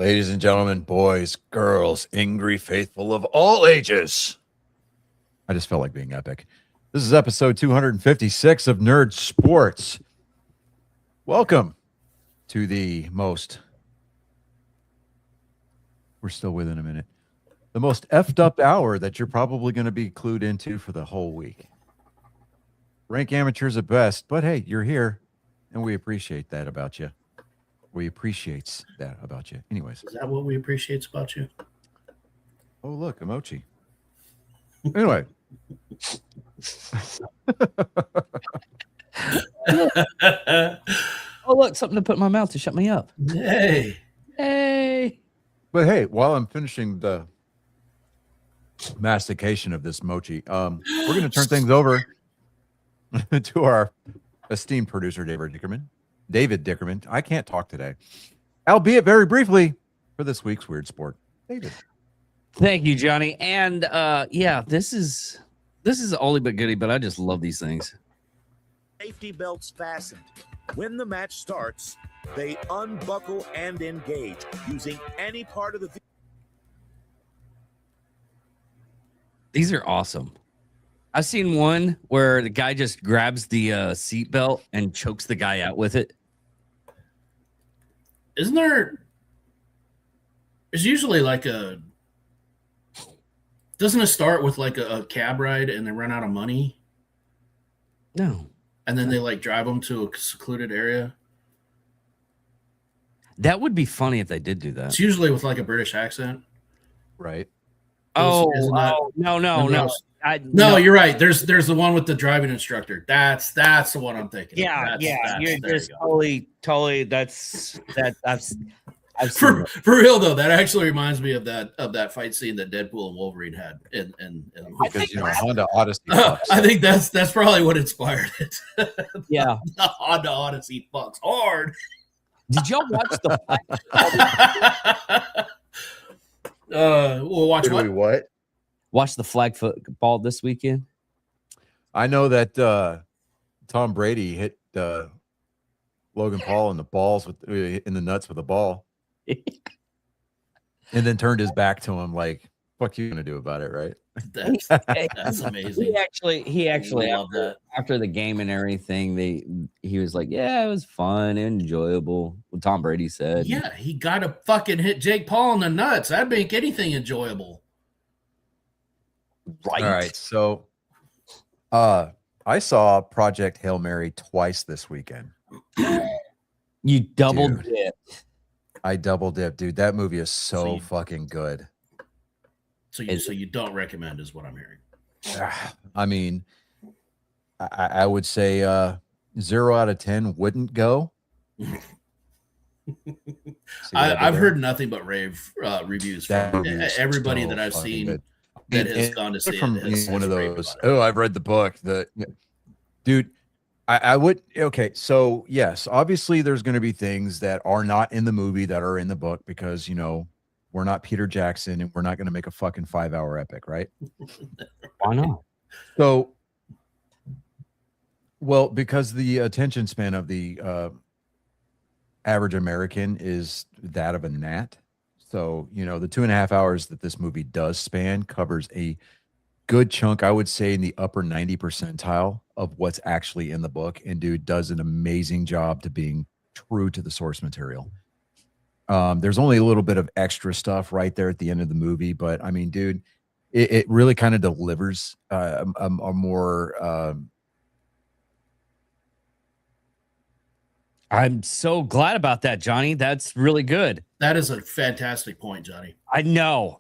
Ladies and gentlemen, boys, girls, angry faithful of all ages. I just felt like being epic. This is episode 256 of Nerd Sports. Welcome to the most, we're still within a minute, the most effed up hour that you're probably going to be clued into for the whole week. Rank amateurs at best, but hey, you're here, and we appreciate that about you. We appreciates that about you. Anyways. Is that what we appreciate about you? Oh, look, a mochi. Anyway. Oh, look, something to put in my mouth to shut me up. Hey. But hey, while I'm finishing the mastication of this mochi, we're going to turn things over to our esteemed producer, David Dickerman. I can't talk today, albeit very briefly, for this week's Weird Sport. David. Thank you, Johnny. And yeah, this is oldie but goodie, but I just love these things. Safety belts fastened. When the match starts, they unbuckle and engage using any part of the. These are awesome. I've seen one where the guy just grabs the seat belt and chokes the guy out with it. Isn't there? There's usually like a. Doesn't it start with like a cab ride and they run out of money? No. And then they like drive them to a secluded area? That would be funny if they did do that. It's usually with like a British accent. Right. No. No, you're right. There's the one with the driving instructor. That's the one I'm thinking. Yeah, you're just totally. That's for real though. That actually reminds me of that fight scene that Deadpool and Wolverine had in because Honda Odyssey. I think that's probably what inspired it. Yeah, the Honda Odyssey fucks hard. Did y'all watch the? We'll watch what? Watch the flag football this weekend. I know that Tom Brady hit Logan Paul in the balls in the nuts with a ball, and then turned his back to him like, "Fuck you gonna do about it?" Right? That's amazing. He actually love that. After the game and everything, he was like, "Yeah, it was fun, enjoyable." What Tom Brady said. Yeah, he got to fucking hit Jake Paul in the nuts. That'd make anything enjoyable. Right. All right. So, I saw Project Hail Mary twice this weekend. You double dipped. I double dipped, dude. That movie is so fucking good. So you don't recommend, is what I'm hearing. I mean, I would say 0 out of 10 wouldn't go. I've heard nothing but rave reviews from everybody that I've seen. Good. That has gone to see from it. One of those. Oh, I've read the book. Dude, I would. Okay, so yes, obviously there's going to be things that are not in the movie that are in the book because we're not Peter Jackson and we're not going to make a fucking 5-hour epic, right? Why not? So, well, because the attention span of the average American is that of a gnat. So, the 2.5 hours that this movie does span covers a good chunk, I would say, in the upper 90 percentile of what's actually in the book. And dude does an amazing job to being true to the source material. There's only a little bit of extra stuff right there at the end of the movie. But I mean, dude, it really kind of delivers a more... I'm so glad about that, Johnny. That's really good. That is a fantastic point, Johnny. I know.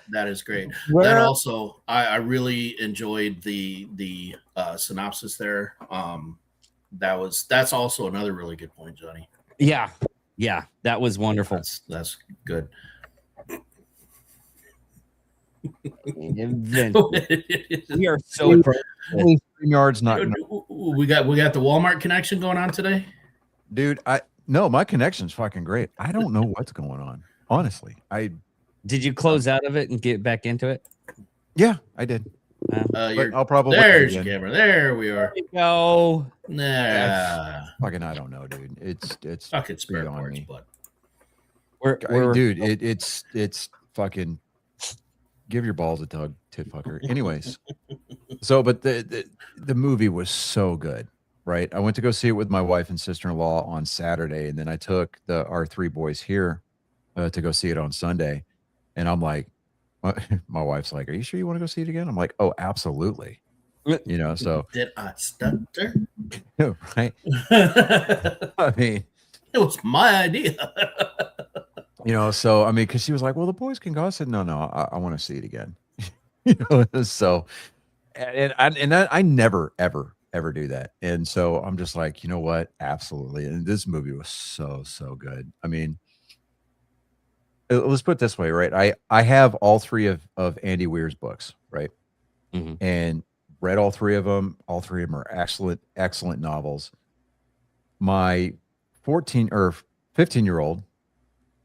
That is great. That also, I really enjoyed the synopsis there. That's also another really good point, Johnny. Yeah, that was wonderful. That's good. We are so yards not. We got the Walmart connection going on today. Dude, no, my connection's fucking great. I don't know what's going on. Honestly, did you close out of it and get back into it? Yeah, I did. I'll probably there's your camera. There we are. There you go. Nah. Fucking, I don't know, dude. It's fucking spare beyond parts, me. but Dude, it's fucking give your balls a tug, tit fucker. Anyways, so but the movie was so good, right? I went to go see it with my wife and sister-in-law on Saturday, and then I took our three boys here to go see it on Sunday, and I'm like, my wife's like, "Are you sure you want to go see it again?" I'm like, "Oh, absolutely." You know, so Did I stutter? right? It I mean, was my idea. you know, so I mean, because she was like, "Well, the boys can go." I said, "No, I want to see it again." You know, so I never ever do that, and so I'm just like, you know what, absolutely. And this movie was so good. I mean, let's put it this way, right? I have all three of Andy Weir's books, right? Mhm. And read all three of them. All three of them are excellent novels. My 14 or 15-year-old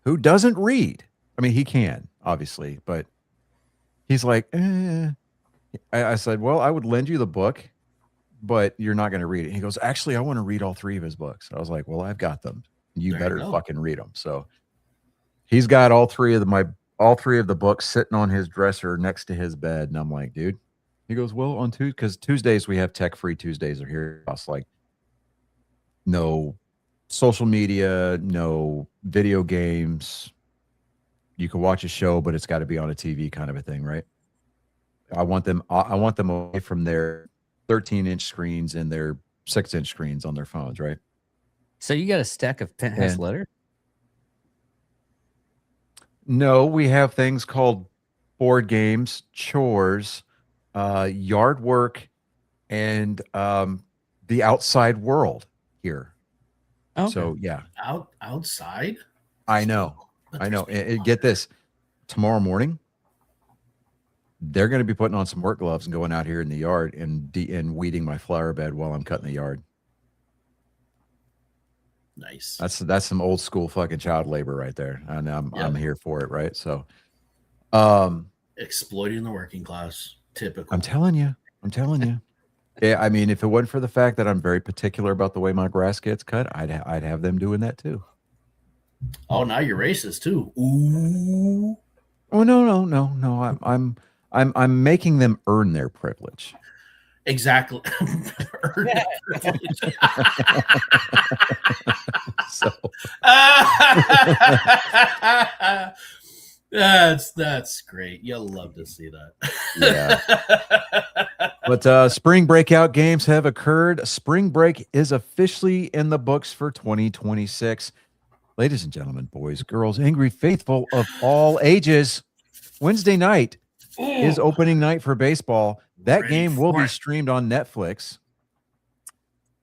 who doesn't read, I mean, he can obviously, but he's like, I said, well, I would lend you the book, but you're not going to read it. He goes, actually, I want to read all three of his books. I was like, well, I've got them. You There you better go. fucking read them. So he's got all three of the books sitting on his dresser next to his bed. And I'm like, dude, he goes, well, on Tuesday, because Tuesdays we have tech-free Tuesdays are here. I was like, no social media, no video games. You can watch a show, but it's got to be on a TV kind of a thing, right? I want them away from their 13-inch screens and their 6-inch screens on their phones, right? So you got a stack of penthouse And- letter? No, we have things called board games, chores, yard work, and the outside world here. Okay. So yeah, Outside? I know. Get this. Tomorrow morning, they're going to be putting on some work gloves and going out here in the yard and weeding my flower bed while I'm cutting the yard. Nice. That's some old school fucking child labor right there, and I'm here for it, right? So, Exploiting the working class. Typical. I'm telling you. Yeah, I mean, if it wasn't for the fact that I'm very particular about the way my grass gets cut, I'd have them doing that too. Oh, now you're racist too. Ooh. Oh no. I'm making them earn their privilege. Exactly. So that's great. You'll love to see that. yeah. But spring breakout games have occurred. Spring break is officially in the books for 2026. Ladies and gentlemen, boys, girls, angry faithful of all ages, Wednesday night is opening night for baseball. That Ready game will for be it. streamed on Netflix.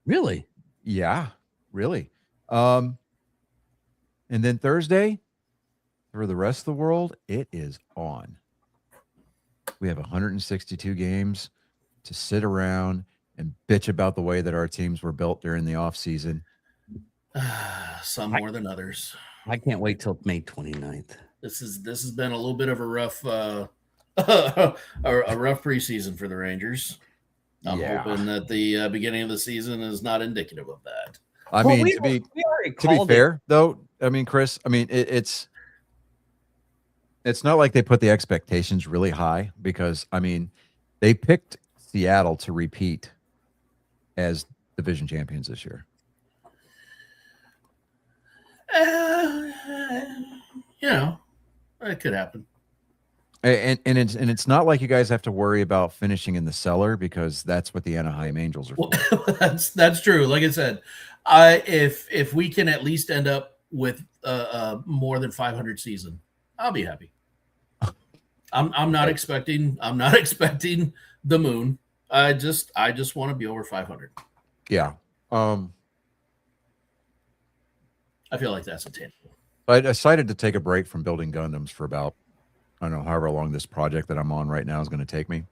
Really? Yeah, really. And then Thursday, for the rest of the world, it is on. We have 162 games to sit around and bitch about the way that our teams were built during the offseason. Some more than others. I can't wait till May 29th. This has been a little bit of a rough a rough preseason for the Rangers. I'm hoping that the beginning of the season is not indicative of that. I Well, mean, we to be already called fair, though, I mean, Chris, I mean, it's not like they put the expectations really high because, I mean, they picked Seattle to repeat as division champions this year. You know, it could happen. And it's not like you guys have to worry about finishing in the cellar because that's what the Anaheim Angels are for. Well, that's true. Like I said, if we can at least end up with more than 500 season, I'll be happy. I'm not expecting the moon. I just want to be over 500. Yeah. I feel like that's attainable. I decided to take a break from building Gundams for about, I don't know, however long this project that I'm on right now is going to take me.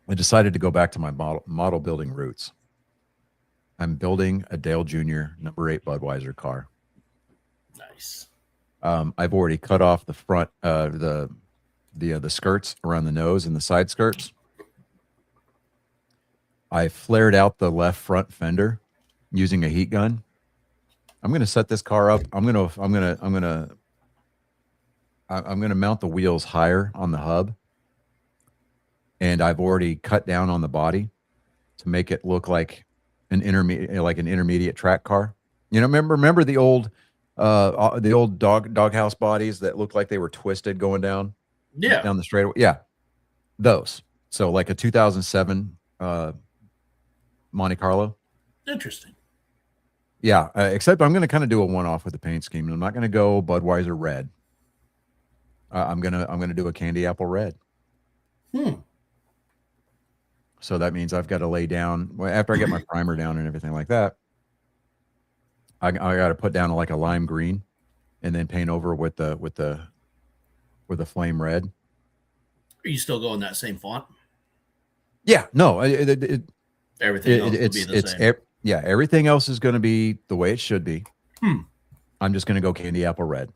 I decided to go back to my model building roots. I'm building a Dale Jr. number 8 Budweiser car. Nice. I've already cut off the front, the skirts around the nose and the side skirts. I flared out the left front fender using a heat gun. I'm gonna set this car up. I'm gonna mount the wheels higher on the hub, and I've already cut down on the body to make it look like an intermediate track car. You know, remember the old doghouse bodies that looked like they were twisted going down the straightaway. Yeah, those. So like a 2007 Monte Carlo. Interesting. Yeah, except I'm going to kind of do a one-off with the paint scheme. I'm not going to go Budweiser red. I'm gonna do a candy apple red. So that means I've got to lay down after I get my primer down and everything like that. I got to put down like a lime green, and then paint over with the flame red. Are you still going that same font? Yeah, no, Everything else will be the same. Yeah, everything else is going to be the way it should be. I'm just going to go candy apple red,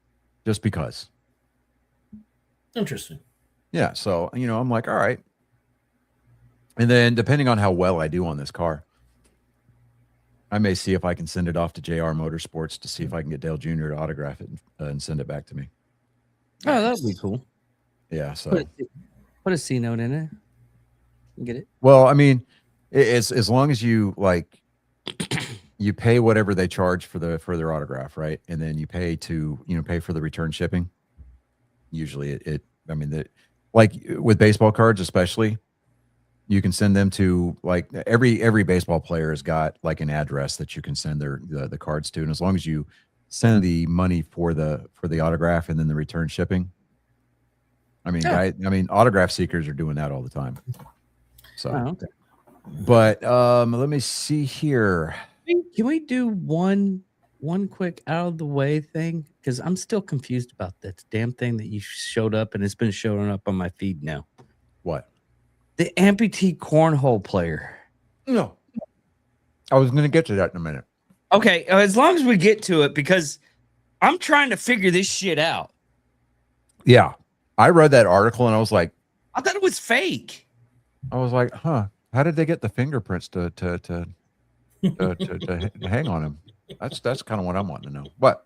just because. Interesting. Yeah, so I'm like, all right. And then depending on how well I do on this car, I may see if I can send it off to JR Motorsports to see if I can get Dale Jr. to autograph it and send it back to me. Oh, that would be cool. Yeah, so put a C note in it. Get it? Well, I mean, it's as long as you you pay whatever they charge for their autograph, right? And then you pay for the return shipping. Usually like with baseball cards, especially, you can send them to like every baseball player has got like an address that you can send the cards to. And as long as you send the money for the autograph and then the return shipping, autograph seekers are doing that all the time. So, okay. But let me see here. Can we do one quick out of the way thing? Because I'm still confused about this damn thing that you showed up, and it's been showing up on my feed now. What? The amputee cornhole player. No. I was going to get to that in a minute. Okay, as long as we get to it, because I'm trying to figure this shit out. Yeah. I read that article and I was like, I thought it was fake. I was like, huh, how did they get the fingerprints to hang on him? That's kind of what I'm wanting to know. But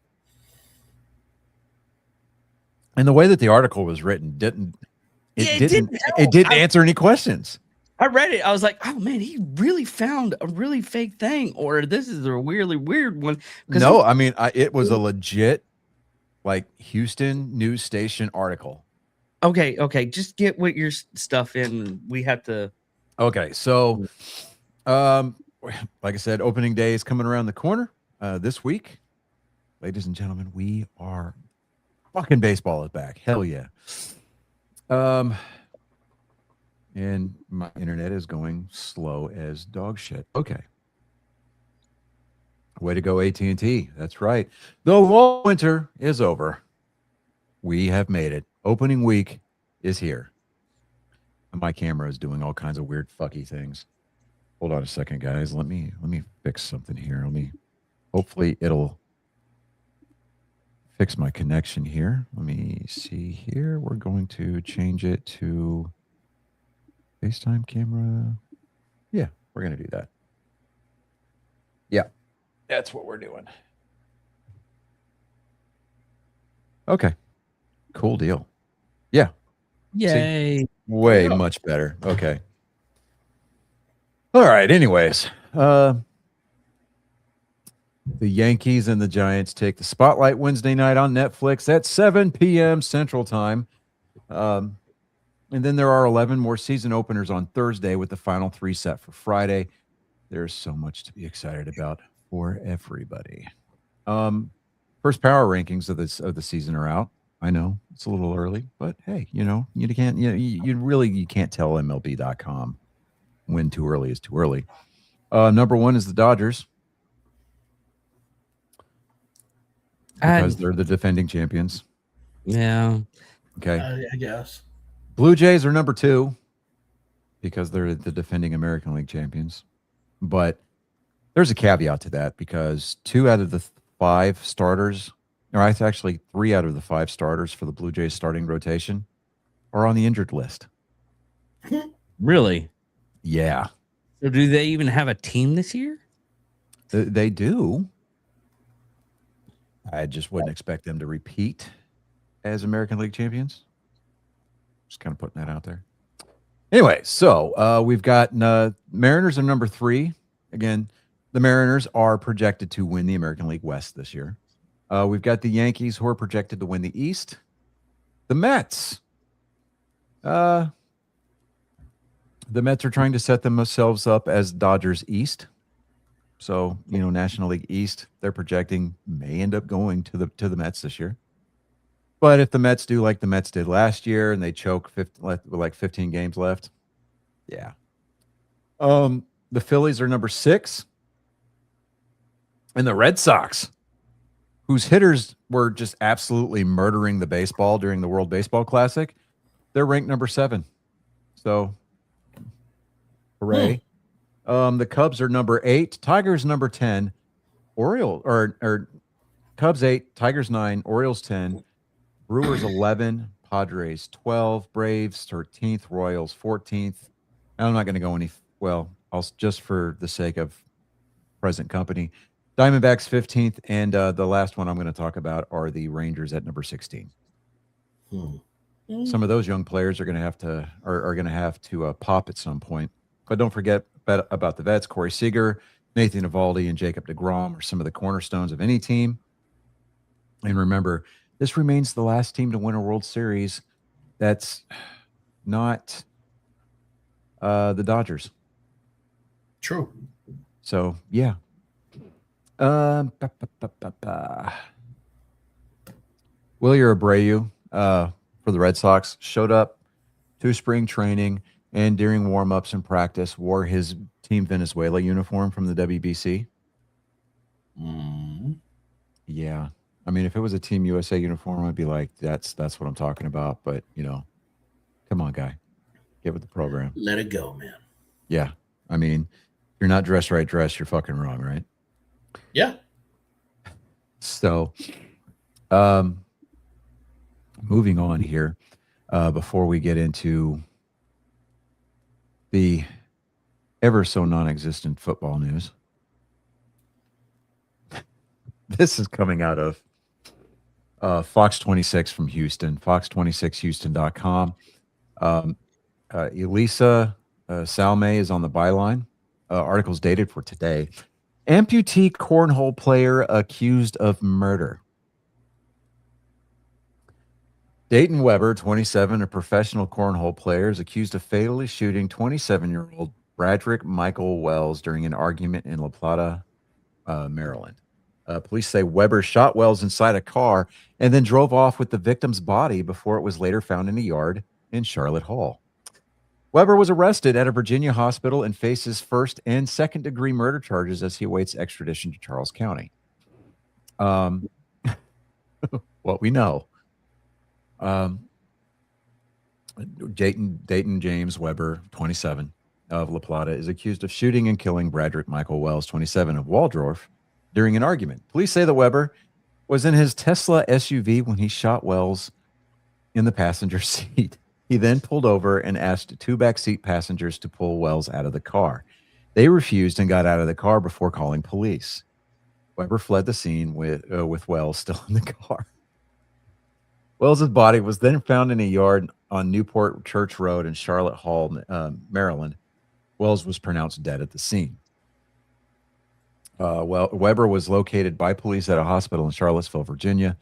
and the way that the article was written didn't answer any questions. I read it. I was like, oh man, he really found a really fake thing, or this is a really weird one. No, I mean, it was a legit like Houston news station article. Okay. Just get what your stuff in. We have to. Okay. So, like I said, opening day is coming around the corner this week. Ladies and gentlemen, we are fucking baseball is back. Hell yeah. And my internet is going slow as dog shit. Okay. Way to go, AT&T. That's right. The long winter is over. We have made it. Opening week is here. And my camera is doing all kinds of weird fucky things. Hold on a second, guys. Let me fix something here. Hopefully it'll fix my connection here. Let me see here. We're going to change it to FaceTime camera. Yeah, we're going to do that. Yeah, that's what we're doing. Okay, cool deal. Yeah. Yay. See? Way much better. Okay. All right. Anyways, the Yankees and the Giants take the spotlight Wednesday night on Netflix at 7 p.m. Central Time. And then there are 11 more season openers on Thursday with the final 3 set for Friday. There's so much to be excited about for everybody. First power rankings of the season are out. I know it's a little early, but hey, you can't you can't tell MLB.com when too early is too early. Number 1 is the Dodgers because they're the defending champions. Yeah. Okay. I guess. Blue Jays are number 2 because they're the defending American League champions. But there's a caveat to that because 2 out of the 5 starters, or it's actually 3 out of the 5 starters for the Blue Jays starting rotation are on the injured list. Really? Yeah. So do they even have a team this year? They do. I just wouldn't expect them to repeat as American League champions. Just kind of putting that out there. Anyway, so we've got Mariners are number 3. Again, the Mariners are projected to win the American League West this year. We've got the Yankees who are projected to win the East. The Mets. The Mets are trying to set themselves up as Dodgers East. So, National League East, they're projecting may end up going to the Mets this year. But if the Mets do like the Mets did last year and they choke with like 15 games left, yeah. The Phillies are number 6. And the Red Sox, whose hitters were just absolutely murdering the baseball during the World Baseball Classic, they're ranked number 7. So, hooray. The Cubs are number 8. Tigers number 10. Or Cubs 8, Tigers 9, Orioles 10, Brewers 11, Padres 12, Braves 13th, Royals 14th. I'm not going to go I'll just for the sake of present company. Diamondbacks 15th, and the last one I'm going to talk about are the Rangers at number 16. Some of those young players are going to have to pop at some point. But don't forget about the vets. Corey Seager, Nathan Eovaldi, and Jacob deGrom are some of the cornerstones of any team. And remember, this remains the last team to win a World Series that's not the Dodgers. True. So, yeah. Wilyer Abreu for the Red Sox showed up to spring training and during warm-ups and practice wore his Team Venezuela uniform from the WBC. Yeah. I mean, if it was a Team USA uniform, I'd be like, that's what I'm talking about. But, come on, guy. Get with the program. Let it go, man. Yeah. I mean, if you're not dressed right, you're fucking wrong, right? Yeah. So, moving on here, before we get into the ever so non-existent football news. This is coming out of Fox 26 from Houston, fox26houston.com. Elisa Salme is on the byline. Article's dated for today. Amputee cornhole player accused of murder. Dayton Weber, 27, a professional cornhole player, is accused of fatally shooting 27-year-old Bradrick Michael Wells during an argument in La Plata, Maryland. Police say Weber shot Wells inside a car and then drove off with the victim's body before it was later found in a yard in Charlotte Hall. Weber was arrested at a Virginia hospital and faces first and second degree murder charges as he awaits extradition to Charles County. What we know. Dayton James Weber, 27, of La Plata, is accused of shooting and killing Bradrick Michael Wells, 27, of Waldorf, during an argument. Police say that Weber was in his Tesla SUV when he shot Wells in the passenger seat. He then pulled over and asked 2 backseat passengers to pull Wells out of the car. They refused and got out of the car before calling police. Weber fled the scene with Wells still in the car. Wells's body was then found in a yard on Newport Church Road in Charlotte Hall, Maryland. Wells was pronounced dead at the scene. Weber was located by police at a hospital in Charlottesville, Virginia.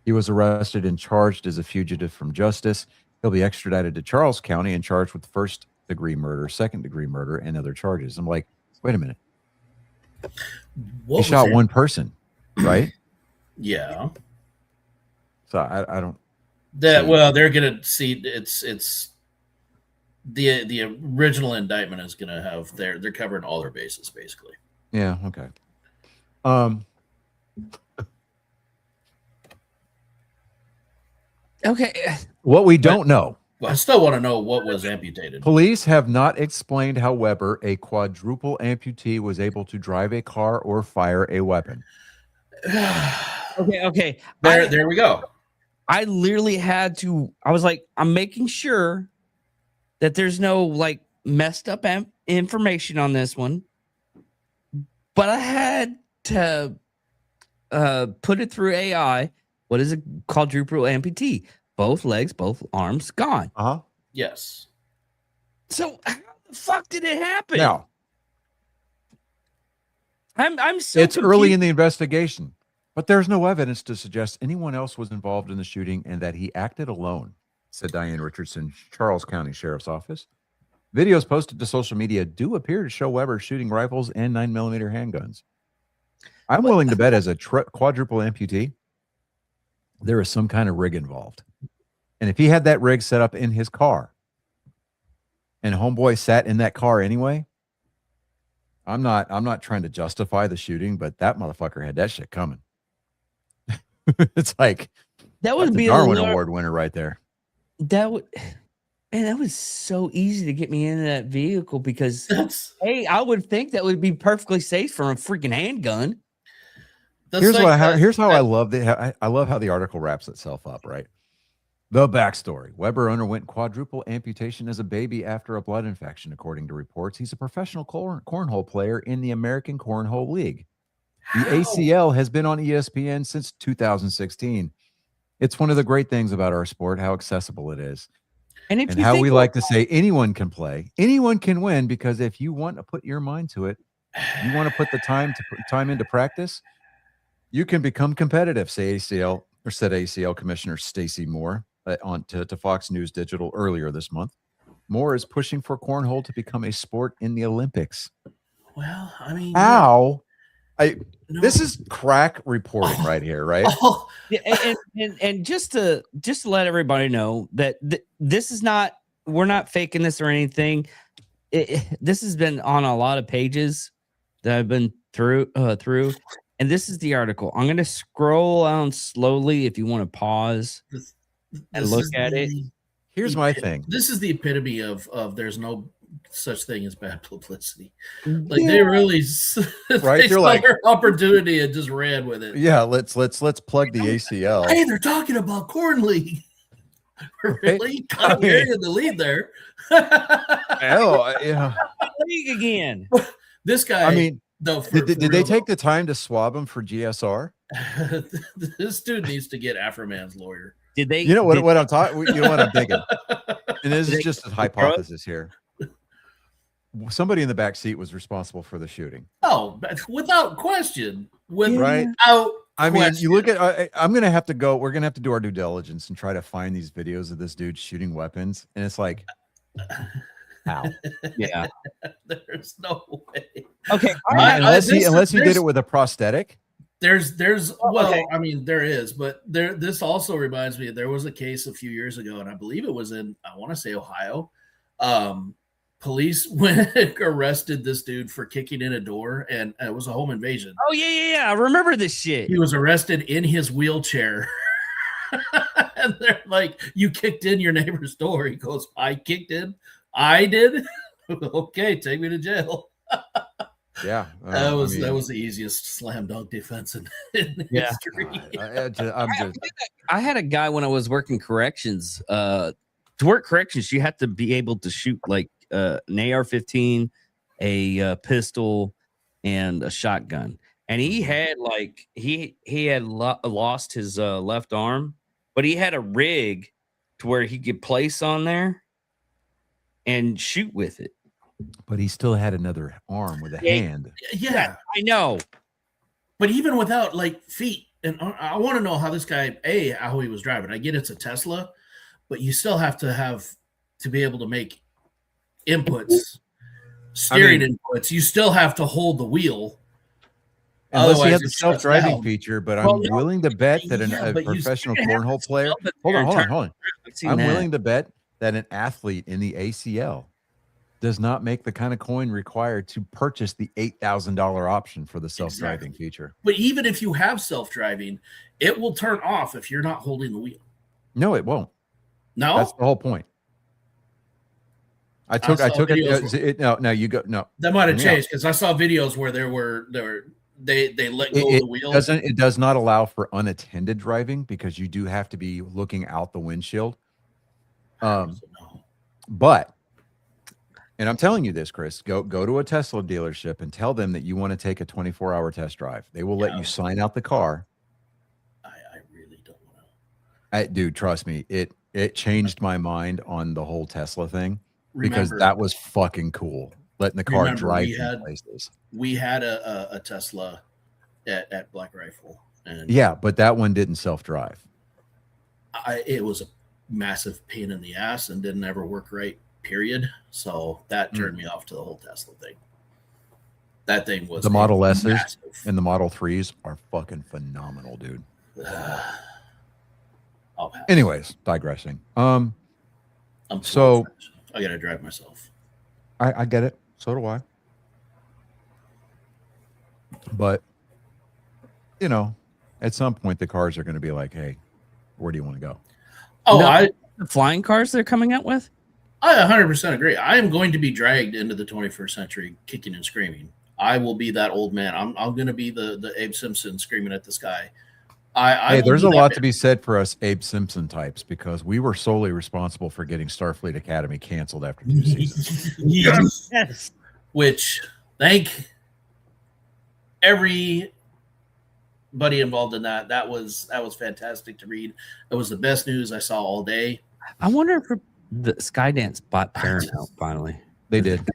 He was arrested and charged as a fugitive from justice. He'll be extradited to Charles County and charged with first-degree murder, second-degree murder, and other charges. I'm like, wait a minute. He shot one person, right? Yeah. So I don't. Well, they're gonna see. It's the original indictment is gonna have they're covering all their bases basically. Yeah. Okay. Okay. What we don't know. Well, I still want to know what was amputated. Police have not explained how Weber, a quadruple amputee, was able to drive a car or fire a weapon. Okay. There we go. I literally had to. I was like, I'm making sure that there's no like messed up information on this one, but I had to put it through AI. What is a quadruple amputee? Both legs, both arms gone. Uh-huh. Yes. So how the fuck did it happen? Now, I'm so it's early confused. in the investigation, but there's no evidence to suggest anyone else was involved in the shooting and that he acted alone, said Diane Richardson, Charles County Sheriff's Office. Videos posted to social media do appear to show Weber shooting rifles and 9mm handguns. I'm willing to bet as a quadruple amputee, there is some kind of rig involved. And if he had that rig set up in his car and homeboy sat in that car anyway, I'm not trying to justify the shooting, but that motherfucker had that shit coming. It's like That would that's be a Darwin a Award winner right there. That would, man, that was so easy to get me into that vehicle because, That's hey, I would think that would be perfectly safe from a freaking handgun. Here's like that- here's how I that- love I love how the article wraps itself up, right? The backstory. Weber underwent quadruple amputation as a baby after a blood infection, according to reports. He's a professional cornhole player in the American Cornhole League. The How? ACL has been on ESPN since 2016. It's one of the great things about our sport, how accessible it is. And if And you how think we about- like to say anyone can play, anyone can win, because if you want to put your mind to it, you want to put the time into practice, you can become competitive, said ACL Commissioner Stacey Moore to Fox News Digital earlier this month. Moore is pushing for cornhole to become a sport in the Olympics. Well, I mean, How? no. This is crack reporting right here, right? Oh, Yeah, and just to let everybody know that this is not, we're not faking this or anything. This has been on a lot of pages that I've been through, and this is the article. I'm going to scroll down slowly if you want to pause and this look is at it. Here's my thing. This is the epitome of there's no such thing as bad publicity. Like they really Right, they you're saw like- their opportunity and just ran with it. Yeah, let's plug the ACL. Hey, they're talking about Corn League. Really? I I'm mean- hearing in the lead there. Oh, yeah. League again. This guy, I mean, though, did they take the time to swab him for GSR? this dude needs to get Afroman's lawyer. Did they? You know did- what I'm talking. You know what I'm thinking. And this Did is they- just a hypothesis here. Somebody in the back seat was responsible for the shooting. Oh, but without question. Without Right. I mean, question. you look at. I'm gonna have to go. We're gonna have to do our due diligence and try to find these videos of this dude shooting weapons. And it's like, how? Yeah. There's no way. Okay. Unless he did there's- it with a prosthetic. There's well, okay. I mean, there is, but this also reminds me there was a case a few years ago, and I believe it was in, I want to say, Ohio. Police went arrested this dude for kicking in a door, and it was a home invasion. Oh yeah. I remember this shit. He was arrested in his wheelchair. And they're like, "You kicked in your neighbor's door." He goes, "I kicked in. I did." Okay, take me to jail. Yeah, That was I mean, the easiest slam dunk defense in Yeah. history. I'm just. I had a guy when I was working corrections. To work corrections, you have to be able to shoot like an AR-15, a pistol, and a shotgun. And he had like he had lost his left arm, but he had a rig to where he could place on there and shoot with it. But he still had another arm with a Yeah. hand. Yeah, I know. but even without like feet, and I want to know how this guy, how he was driving. I get it's a Tesla, but you still have to be able to make inputs, steering inputs. You still have to hold the wheel. Unless he Otherwise, had the it shuts self-driving down. feature, but Well, I'm no, willing to bet that yeah, a but you professional still have cornhole to player. stop it Hold there on, and hold on, turn hold on. I've seen I'm that. willing to bet that an athlete in the ACL does not make the kind of coin required to purchase the $8,000 option for the self-driving feature. But even if you have self-driving, it will turn off if you're not holding the wheel. No, it won't. No, That's the whole point. I saw took it. videos No, you go. No, that might have Yeah. changed because I saw videos where they let go of the wheel. It does not allow for unattended driving because you do have to be looking out the windshield. No. But And I'm telling you this, Chris, go to a Tesla dealership and tell them that you want to take a 24-hour test drive. They will let you sign out the car. I really don't want to. Dude, trust me, it changed my mind on the whole Tesla thing because Remember, that was fucking cool. Letting the car Remember, drive we you had- places. we had a Tesla at Black Rifle, and Yeah, but that one didn't self-drive. it was a massive pain in the ass and didn't ever work right. Period. So that turned me off to the whole Tesla thing. That thing was The Model S's massive. and the Model 3s are fucking phenomenal, dude. I'll pass. Anyways, digressing. I'm so- I gotta drive myself. I get it. So do I. But, you know, at some point the cars are going to be like, hey, where do you want to go? Oh, No. I The flying cars they're coming out with? 100% agree. I am going to be dragged into the 21st century kicking and screaming. I will be that old man. I'm going to be the Abe Simpson screaming at the sky. Hey, there's a lot to be said for us Abe Simpson types because we were solely responsible for getting Starfleet Academy canceled after 2 seasons. Yes. Which, thank everybody involved in that. That was fantastic to read. It was the best news I saw all day. I wonder if the Skydance bought Paramount finally. They did.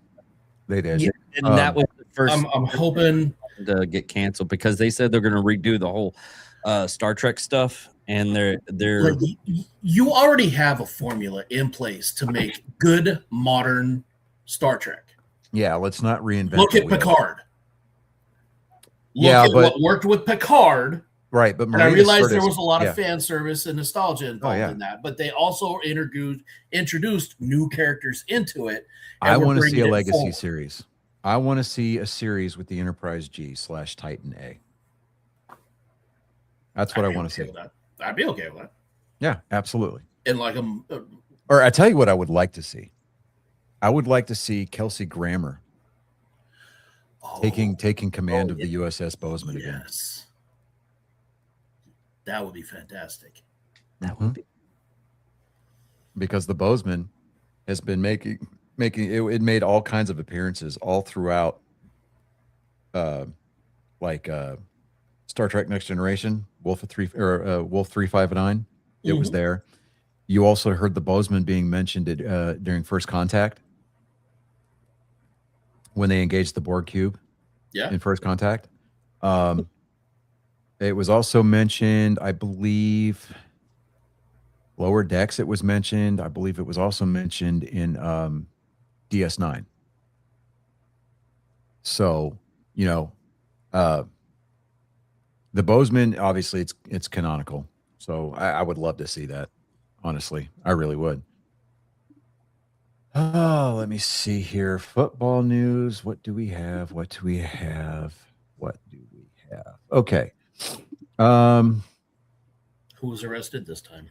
They did. Yeah, and that was the first I'm hoping. to get canceled because they said they're going to redo the whole Star Trek stuff, and they're Like, you already have a formula in place to make good modern Star Trek. Yeah, let's not reinvent. Look the at wheel. Picard. Look Yeah, at but- what worked with Picard. Right, but And I Marina realized there Sirtis- was a lot yeah. of fan service and nostalgia involved yeah. in that, but they also introduced new characters into it. and I we're want to see bringing a it legacy forward. series. I want to see a series with the Enterprise G/Titan A. That's what I I'd be want to okay see. with that. I'd be okay with that. Yeah, absolutely. And like Or I tell you what I would like to see. I would like to see Kelsey Grammer taking command of the USS Bozeman again. yes, that would be fantastic. that would be Because the Bozeman has been making it made all kinds of appearances all throughout Star Trek Next Generation, Wolf 359. It was there. You also heard the Bozeman being mentioned during First Contact when they engaged the Borg cube Yeah. in First Contact. It was also mentioned, I believe, Lower Decks. It was mentioned. I believe it was also mentioned in DS9. So, you know, the Bozeman, obviously, it's canonical. So I would love to see that. Honestly, I really would. Oh, let me see here. Football news. What do we have? Okay. Who was arrested this time?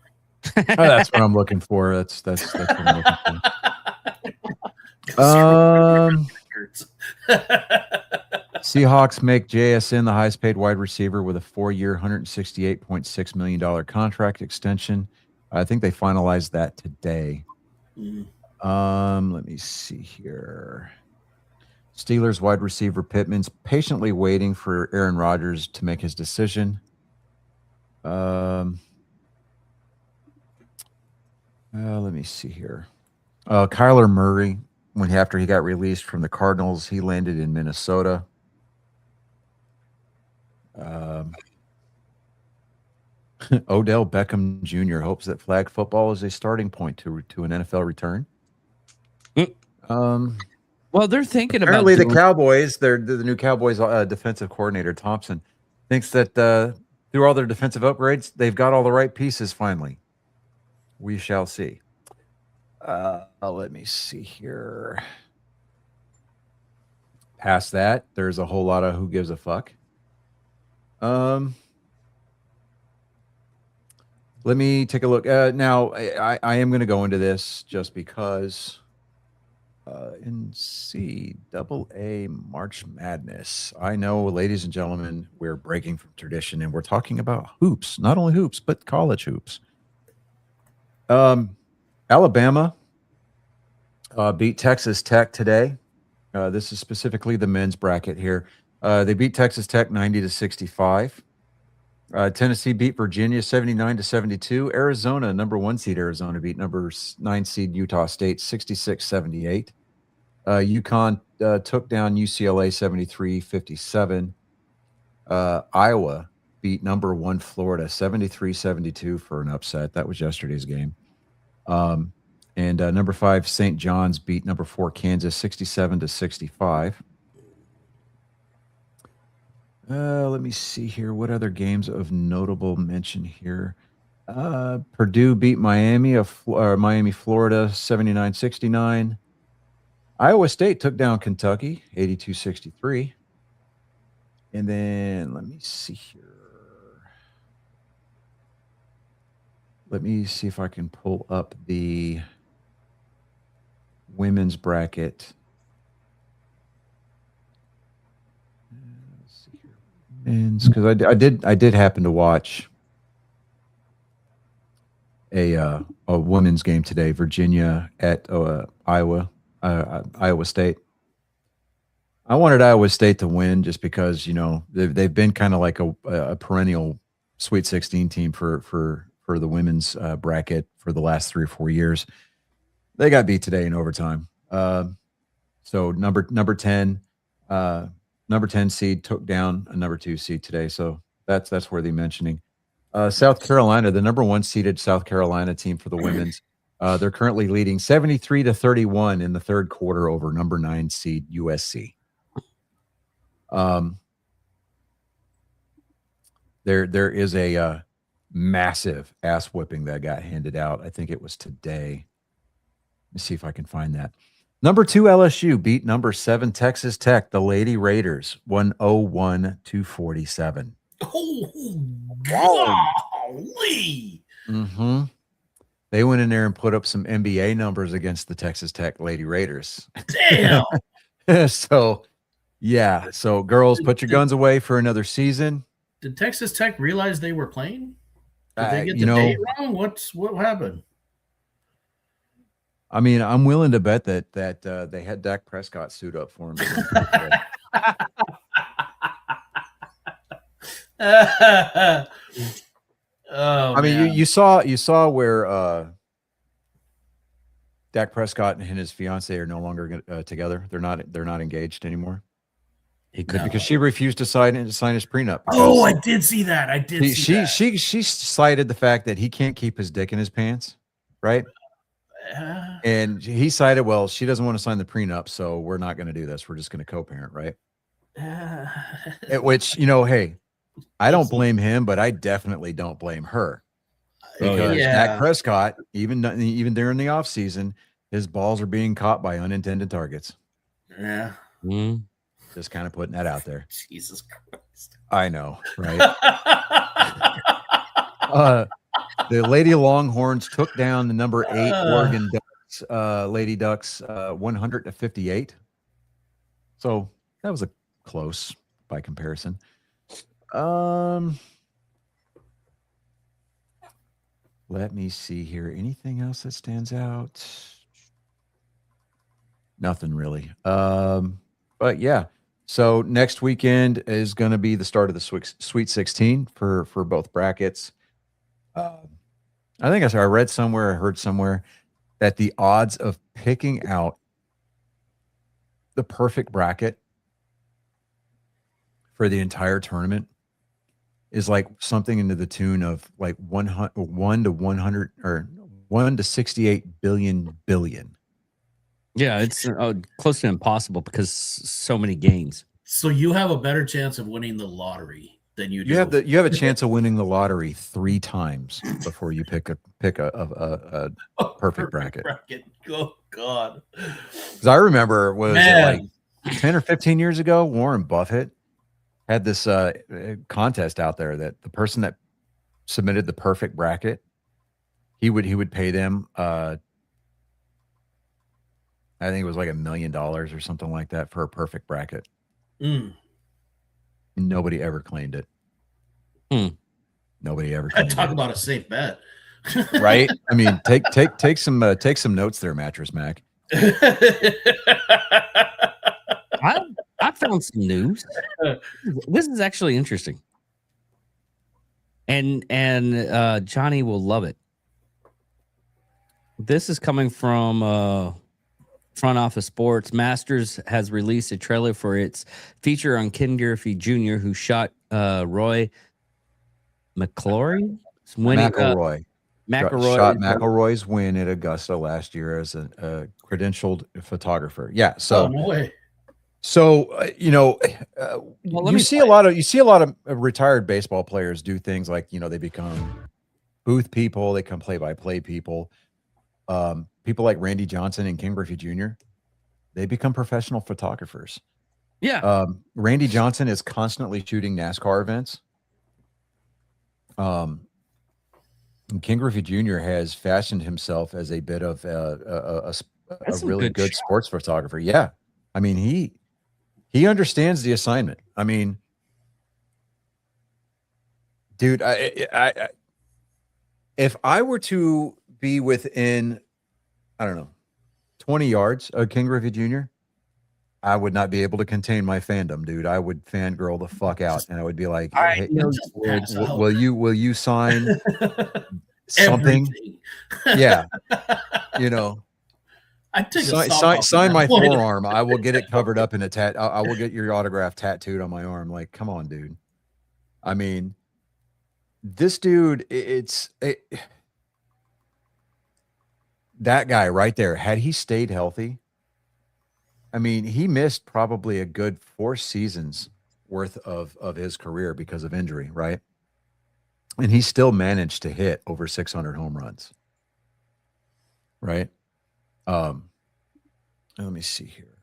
That's what I'm looking for. That's what I'm looking for. Seahawks make JSN the highest paid wide receiver with a 4-year, $168.6 million contract extension. I think they finalized that today. Let me see here. Steelers wide receiver Pittman's patiently waiting for Aaron Rodgers to make his decision. Let me see here. Kyler Murray, after he got released from the Cardinals, he landed in Minnesota. Odell Beckham Jr. hopes that flag football is a starting point to an NFL return. well, they're thinking Apparently, about the Cowboys, the new Cowboys defensive coordinator Thompson thinks that through all their defensive upgrades, they've got all the right pieces. Finally, we shall see. Let me see here. Past that, there's a whole lot of who gives a fuck. Let me take a look. Now, I am going to go into this just because NCAA March Madness. I know, ladies and gentlemen, we're breaking from tradition and we're talking about hoops, not only hoops, but college hoops. Alabama beat Texas Tech today. This is specifically the men's bracket here. They beat Texas Tech 90-65. Tennessee beat Virginia 79-72. Arizona, number 1 seed Arizona, beat number 9 seed Utah State 66-78. UConn took down UCLA 73-57. Iowa beat number 1 Florida 73-72 for an upset. That was yesterday's game. And number 5 St. John's beat number 4 Kansas 67-65. Let me see here. What other games of notable mention here? Purdue beat Miami, Florida 79-69. Iowa State took down Kentucky 82-63. And then let me see here. Let me see if I can pull up the women's bracket. Let's see here. Men's, because I did happen to watch a women's game today. Virginia at Iowa State. I wanted Iowa State to win just because, you know, they've been kind of like a perennial Sweet 16 team for the women's bracket for the last 3 or 4 years. They got beat today in overtime. So number 10 seed took down a number 2 seed today. So that's worthy mentioning. South Carolina, the number 1 seeded South Carolina team for the women's. They're currently leading 73-31 in the third quarter over number 9 seed USC. There is a massive ass whipping that got handed out. I think it was today. Let me see if I can find that. Number 2 LSU beat number 7 Texas Tech. The Lady Raiders 101-47. Oh, golly. Mm-hmm. They went in there and put up some NBA numbers against the Texas Tech Lady Raiders. Damn. So, yeah. So, girls, put your guns away for another season. Did Texas Tech realize they were playing? Did they get the date wrong? What happened? I mean, I'm willing to bet that they had Dak Prescott suit up for him. Oh, I mean, you saw where Dak Prescott and his fiance are no longer together. They're not engaged anymore. He could Because she refused to sign his prenup. Oh, I did see that. She cited the fact that he can't keep his dick in his pants, right? And he cited, well, she doesn't want to sign the prenup, so we're not going to do this. We're just going to co-parent, right? Which, you know, hey, I don't blame him, but I definitely don't blame her. Because Dak Prescott, even during the offseason, his balls are being caught by unintended targets. Yeah. Mm. Just kind of putting that out there. Jesus Christ. I know, right? The Lady Longhorns took down the number 8 Oregon Ducks, Lady Ducks 100-58. So that was a close by comparison. Let me see here. Anything else that stands out? Nothing really. But yeah. So next weekend is going to be the start of the Sweet 16 for both brackets. I think I read somewhere, I heard somewhere that the odds of picking out the perfect bracket for the entire tournament is like something into the tune of like 1 to 100 or 1 to 68 billion. Yeah, it's close to impossible because so many games. So you have a better chance of winning the lottery than you do. You have a chance of winning the lottery 3 times before you pick a perfect bracket. Oh God! Because I remember was it like 10 or 15 years ago, Warren Buffett had this contest out there that the person that submitted the perfect bracket, he would pay them. I think it was like $1 million or something like that for a perfect bracket. Nobody ever claimed it. Nobody ever claimed Talk it. about a safe bet. Right? I mean, take some notes there, Mattress Mac. I found some news. This is actually interesting, and Johnny will love it. This is coming from Front Office Sports. Masters has released a trailer for its feature on Ken Griffey Jr., who shot Roy McIlroy. McIlroy. McIlroy Shot McIlroy's win at Augusta last year as a credentialed photographer. Yeah. So, no way. Well, you see a lot of retired baseball players do things like, they become booth people, they become play-by-play people. People like Randy Johnson and Ken Griffey Jr., they become professional photographers. Yeah. Randy Johnson is constantly shooting NASCAR events. And Ken Griffey Jr. has fashioned himself as a bit of a really good sports photographer. Yeah. I mean, he understands the assignment. I mean, dude, I if I were to be within, I don't know, 20 yards of Ken Griffey Jr., I would not be able to contain my fandom, dude. I would fangirl the fuck out, and I would be like, hey, will you sign something? Yeah. I take sign my forearm. I will get it covered up in a tat. I will get your autograph tattooed on my arm. Like, come on, dude. I mean, this dude, that guy right there, had he stayed healthy, I mean, he missed probably a good 4 seasons worth of his career because of injury, right? And he still managed to hit over 600 home runs, right? Let me see here.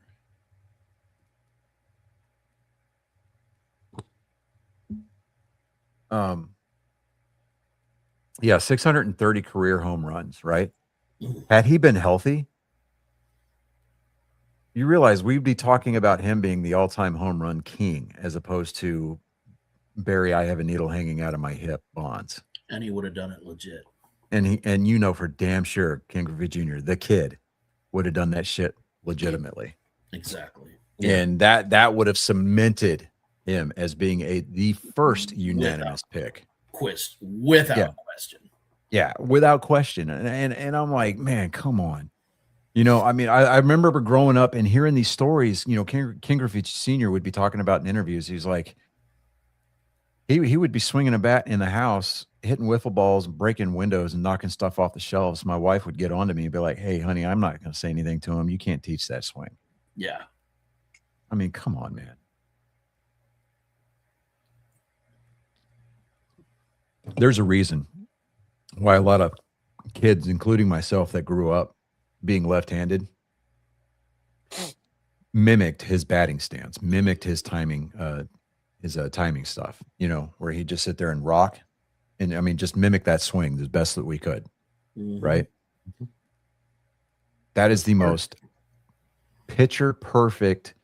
Yeah, 630 career home runs, right? Had he been healthy, you realize we'd be talking about him being the all-time home run king as opposed to Barry, I have a needle hanging out of my hip Bonds. And he would have done it legit. And for damn sure, Ken Griffey Jr., the kid, would have done that shit legitimately. Exactly. And that would have cemented him as being the first unanimous pick. Without question. Yeah, without question. And I'm like, man, come on. I mean, I remember growing up and hearing these stories. Ken Griffey Sr. would be talking about in interviews. He's like, he would be swinging a bat in the house, hitting wiffle balls, breaking windows, and knocking stuff off the shelves. My wife would get on to me and be like, hey, honey, I'm not going to say anything to him. You can't teach that swing. Yeah. I mean, come on, man. There's a reason why a lot of kids, including myself, that grew up being left-handed, mimicked his batting stance, mimicked his timing, timing stuff, where he'd just sit there and rock. And I mean, just mimic that swing the best that we could. Mm-hmm. Right. Mm-hmm. That is the most pitcher perfect.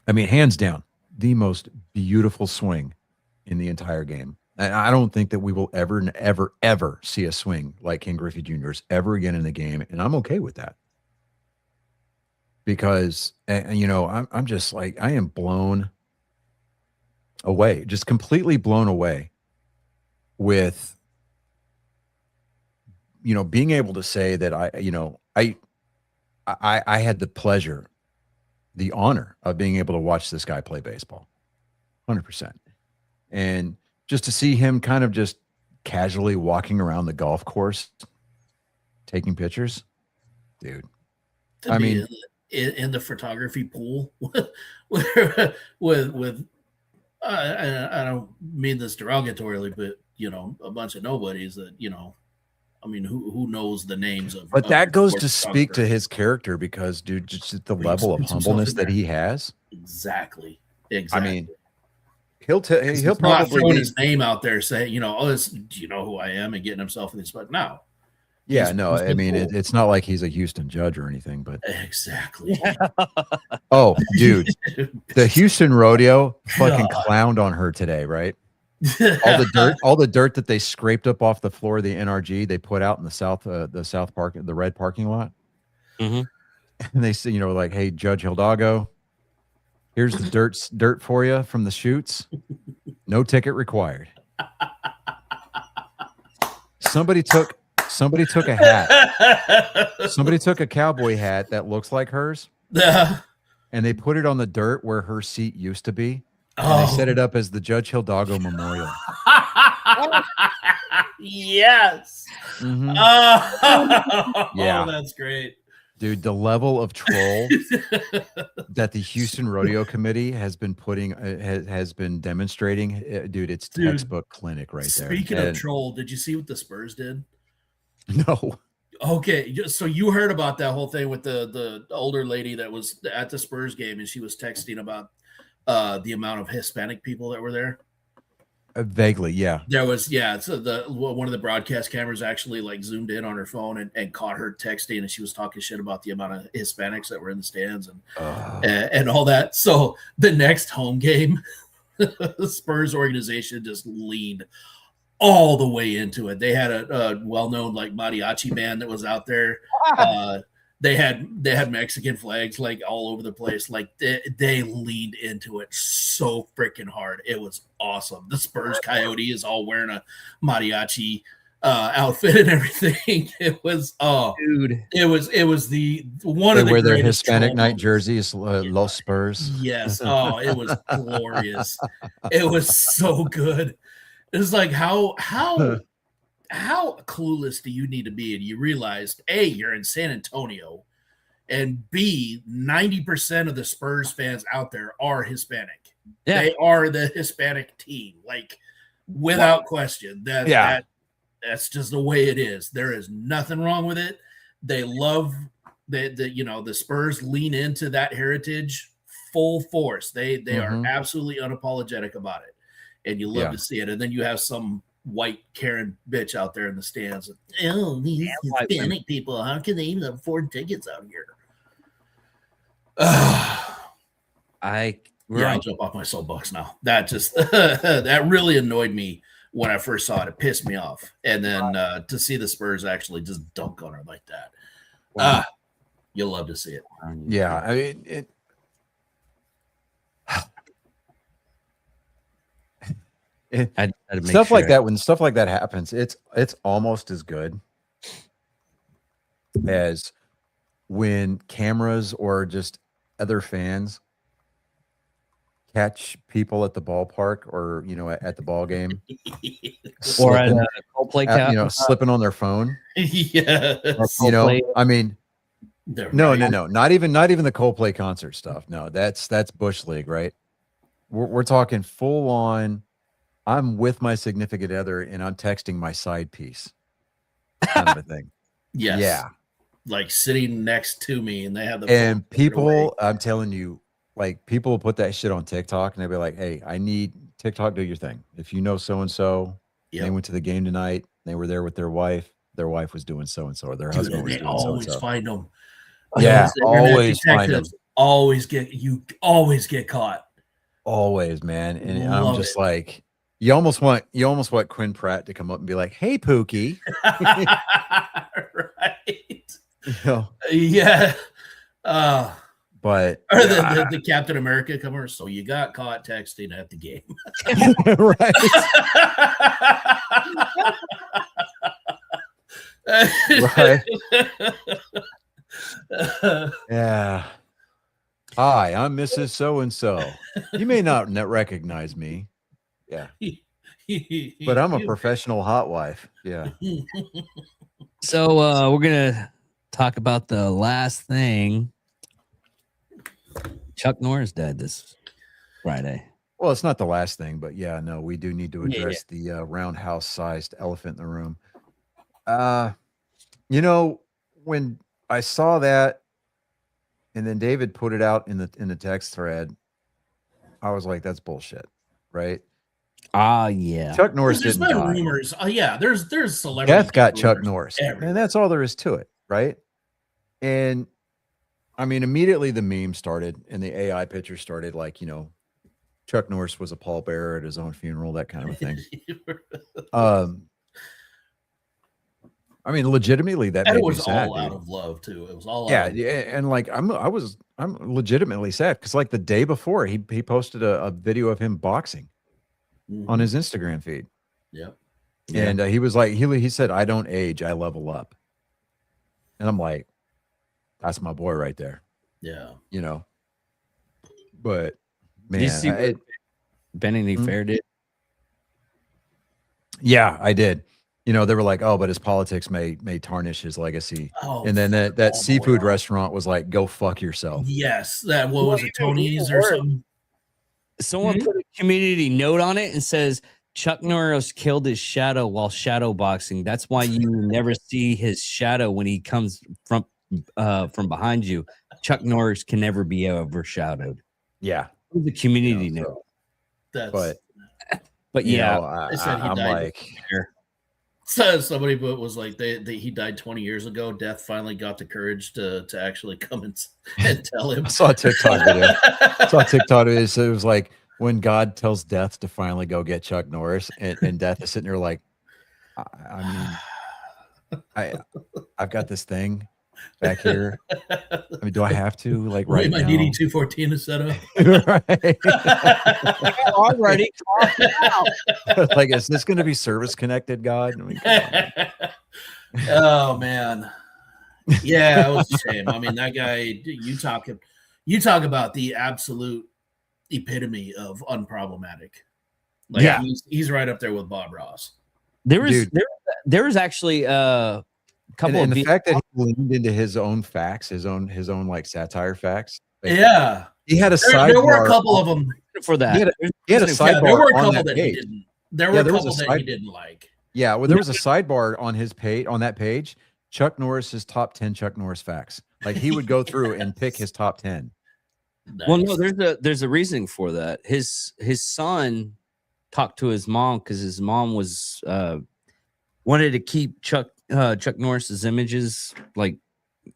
I mean, hands down, the most beautiful swing in the entire game. And I don't think that we will ever see a swing like Ken Griffey Jr.'s ever again in the game. And I'm okay with that. Because, I'm just like, I am blown away, just completely blown away with, being able to say that I had the pleasure, the honor of being able to watch this guy play baseball 100%. And just to see him kind of just casually walking around the golf course, taking pictures, dude. I mean, in the photography pool with I don't mean this derogatorily, but a bunch of nobodies that I mean, who knows the names of? But that goes to speak to his character, because, dude, just the level of humbleness that he has. Exactly. I mean, he'll probably not throwing his name out there, saying, do you know who I am, and getting himself in this spot. No. Yeah, no, I mean, it's not like he's a Houston judge or anything, but exactly. Oh, dude, the Houston rodeo fucking clowned on her today, right? all the dirt that they scraped up off the floor of the NRG, they put out in the south park, the red parking lot. Mhm. And they say, like, hey, Judge Hildago, here's the dirt for you from the shoots. No ticket required. Somebody took a hat. Somebody took a cowboy hat that looks like hers, and they put it on the dirt where her seat used to be, and they set it up as the Judge Hildago Memorial. Yes. Mhm. Yeah. That's great. Dude, the level of troll that the Houston Rodeo Committee has been has been demonstrating, dude, it's textbook clinic right there. Speaking of troll, did you see what the Spurs did? No. Okay, so you heard about that whole thing with the older lady that was at the Spurs game, and she was texting about the amount of Hispanic people that were there. Vaguely, yeah. There was, so one of the broadcast cameras actually like zoomed in on her phone and caught her texting, and she was talking shit about the amount of Hispanics that were in the stands and all that. So the next home game, the Spurs organization just leaned all the way into it. They had a well-known like mariachi band that was out there. They had Mexican flags like all over the place. Like they leaned into it so freaking hard. It was awesome. The Spurs Coyote is all wearing a mariachi outfit and everything. It was dude. It was the one they of the wear their Hispanic night jerseys, Yeah. Los Spurs. Yes. Oh, it was glorious. It was so good. It was like how clueless do you need to be? And you realized A, you're in San Antonio, and B, 90% of the Spurs fans out there are Hispanic. Yeah. They are the Hispanic team, like without question. That's just the way it is. There is nothing wrong with it. They love the Spurs lean into that heritage full force. They are absolutely unapologetic about it. And you love to see it. And then you have some white Karen bitch out there in the stands. Oh, these Hispanic people, how can they even afford tickets out here? I'll jump off my soapbox now. That just that really annoyed me when I first saw it. It pissed me off. And then to see the Spurs actually just dunk on her like that. You'll love to see it. Yeah, I mean stuff like that. When stuff like that happens, it's almost as good as when cameras or just other fans catch people at the ballpark or at the ball game or at a Coldplay cap, slipping on their phone. Yes. I mean, no, not even the Coldplay concert stuff. No, that's Bush League, right? We're talking full on. I'm with my significant other and I'm texting my side piece kind of a thing. Yes. Yeah. Like sitting next to me and they have the and people, I'm telling you, like people will put that shit on TikTok and they'll be like, hey, I need TikTok, do your thing. If you know so-and-so, they went to the game tonight, they were there with their wife was doing so-and-so, or their husband was doing so-and-so. Always find them. Yeah, always find them. Always get caught. Always, man. And I'm just like, you almost want Quinn Pratt to come up and be like, "Hey, Pookie." Right. Yeah. But or the Captain America comer. So you got caught texting at the game. Right. Yeah. Hi, I'm Mrs. So-and-so. You may not recognize me. Yeah. But I'm a professional hot wife. Yeah. So we're going to talk about the last thing. Chuck Norris died this Friday. Well, it's not the last thing, but yeah, no, we do need to address the roundhouse-sized elephant in the room. When I saw that, and then David put it out in the text thread, I was like, "That's bullshit," right? Yeah. Chuck Norris There's didn't been die. rumors. There's celebrity. Death got Chuck Norris, everywhere. and that's all there is to it, right? And I mean, immediately the meme started, and the AI picture started, like Chuck Norris was a pallbearer at his own funeral, that kind of a thing. I mean, legitimately, that And made it me was sad, all dude. out of love too. It was all Yeah, out of yeah, and like I'm legitimately sad because like the day before he posted a video of him boxing on Mhm. his Instagram feed, Yep. Yeah. and he was like he said, "I don't age, I level up," and I'm like, that's my boy right there, Yeah. you know. But Did you man, see what Vanity Hmm? Fair did? yeah, I did. You know, they were like, "Oh, but his politics may tarnish his legacy," Oh, and then fuck that all the way seafood off. restaurant was like, "Go fuck yourself." Yes. That what Well, was it, even Tony's or worse. something? Someone Mhm. put a community note on it and says Chuck Norris killed his shadow while shadow boxing. That's why you never see his shadow when he comes from behind you. Chuck Norris can never be overshadowed. Yeah, It was a you community know, note. That's but But you yeah, know, they said he I'm died. like, So somebody was like he died 20 years ago. Death finally got the courage to actually come and tell him. I saw a TikTok video. Saw a TikTok. It was like when God tells Death to finally go get Chuck Norris, and Death is sitting there like, I mean, I've got this thing back here. I mean, do I have to like Wait, right my now? DD 214 to set up. Right. already Like, is this going to be service connected, God? I mean, come on, man. Oh man. Yeah, it was a shame. I mean, that guy, you talk about the absolute epitome of unproblematic. Like Yeah. he's right up there with Bob Ross. there was Dude. there was actually a couple And of the fact that he leaned into his own facts, his own like satire facts. Like, Yeah. he had a There were a sidebar couple on- of them. for that. He had a There's sidebar Yeah, there were a on couple that that he page. didn't. There Yeah, were a there was a couple that side- he didn't like. Yeah, well, there was a sidebar on his page on that page. Chuck Norris's top 10 Chuck Norris facts. Like he would go through and pick his top 10. Well, no, Nice. there's a reasoning for that. His son talked to his mom because his mom was wanted to keep Chuck Norris's images like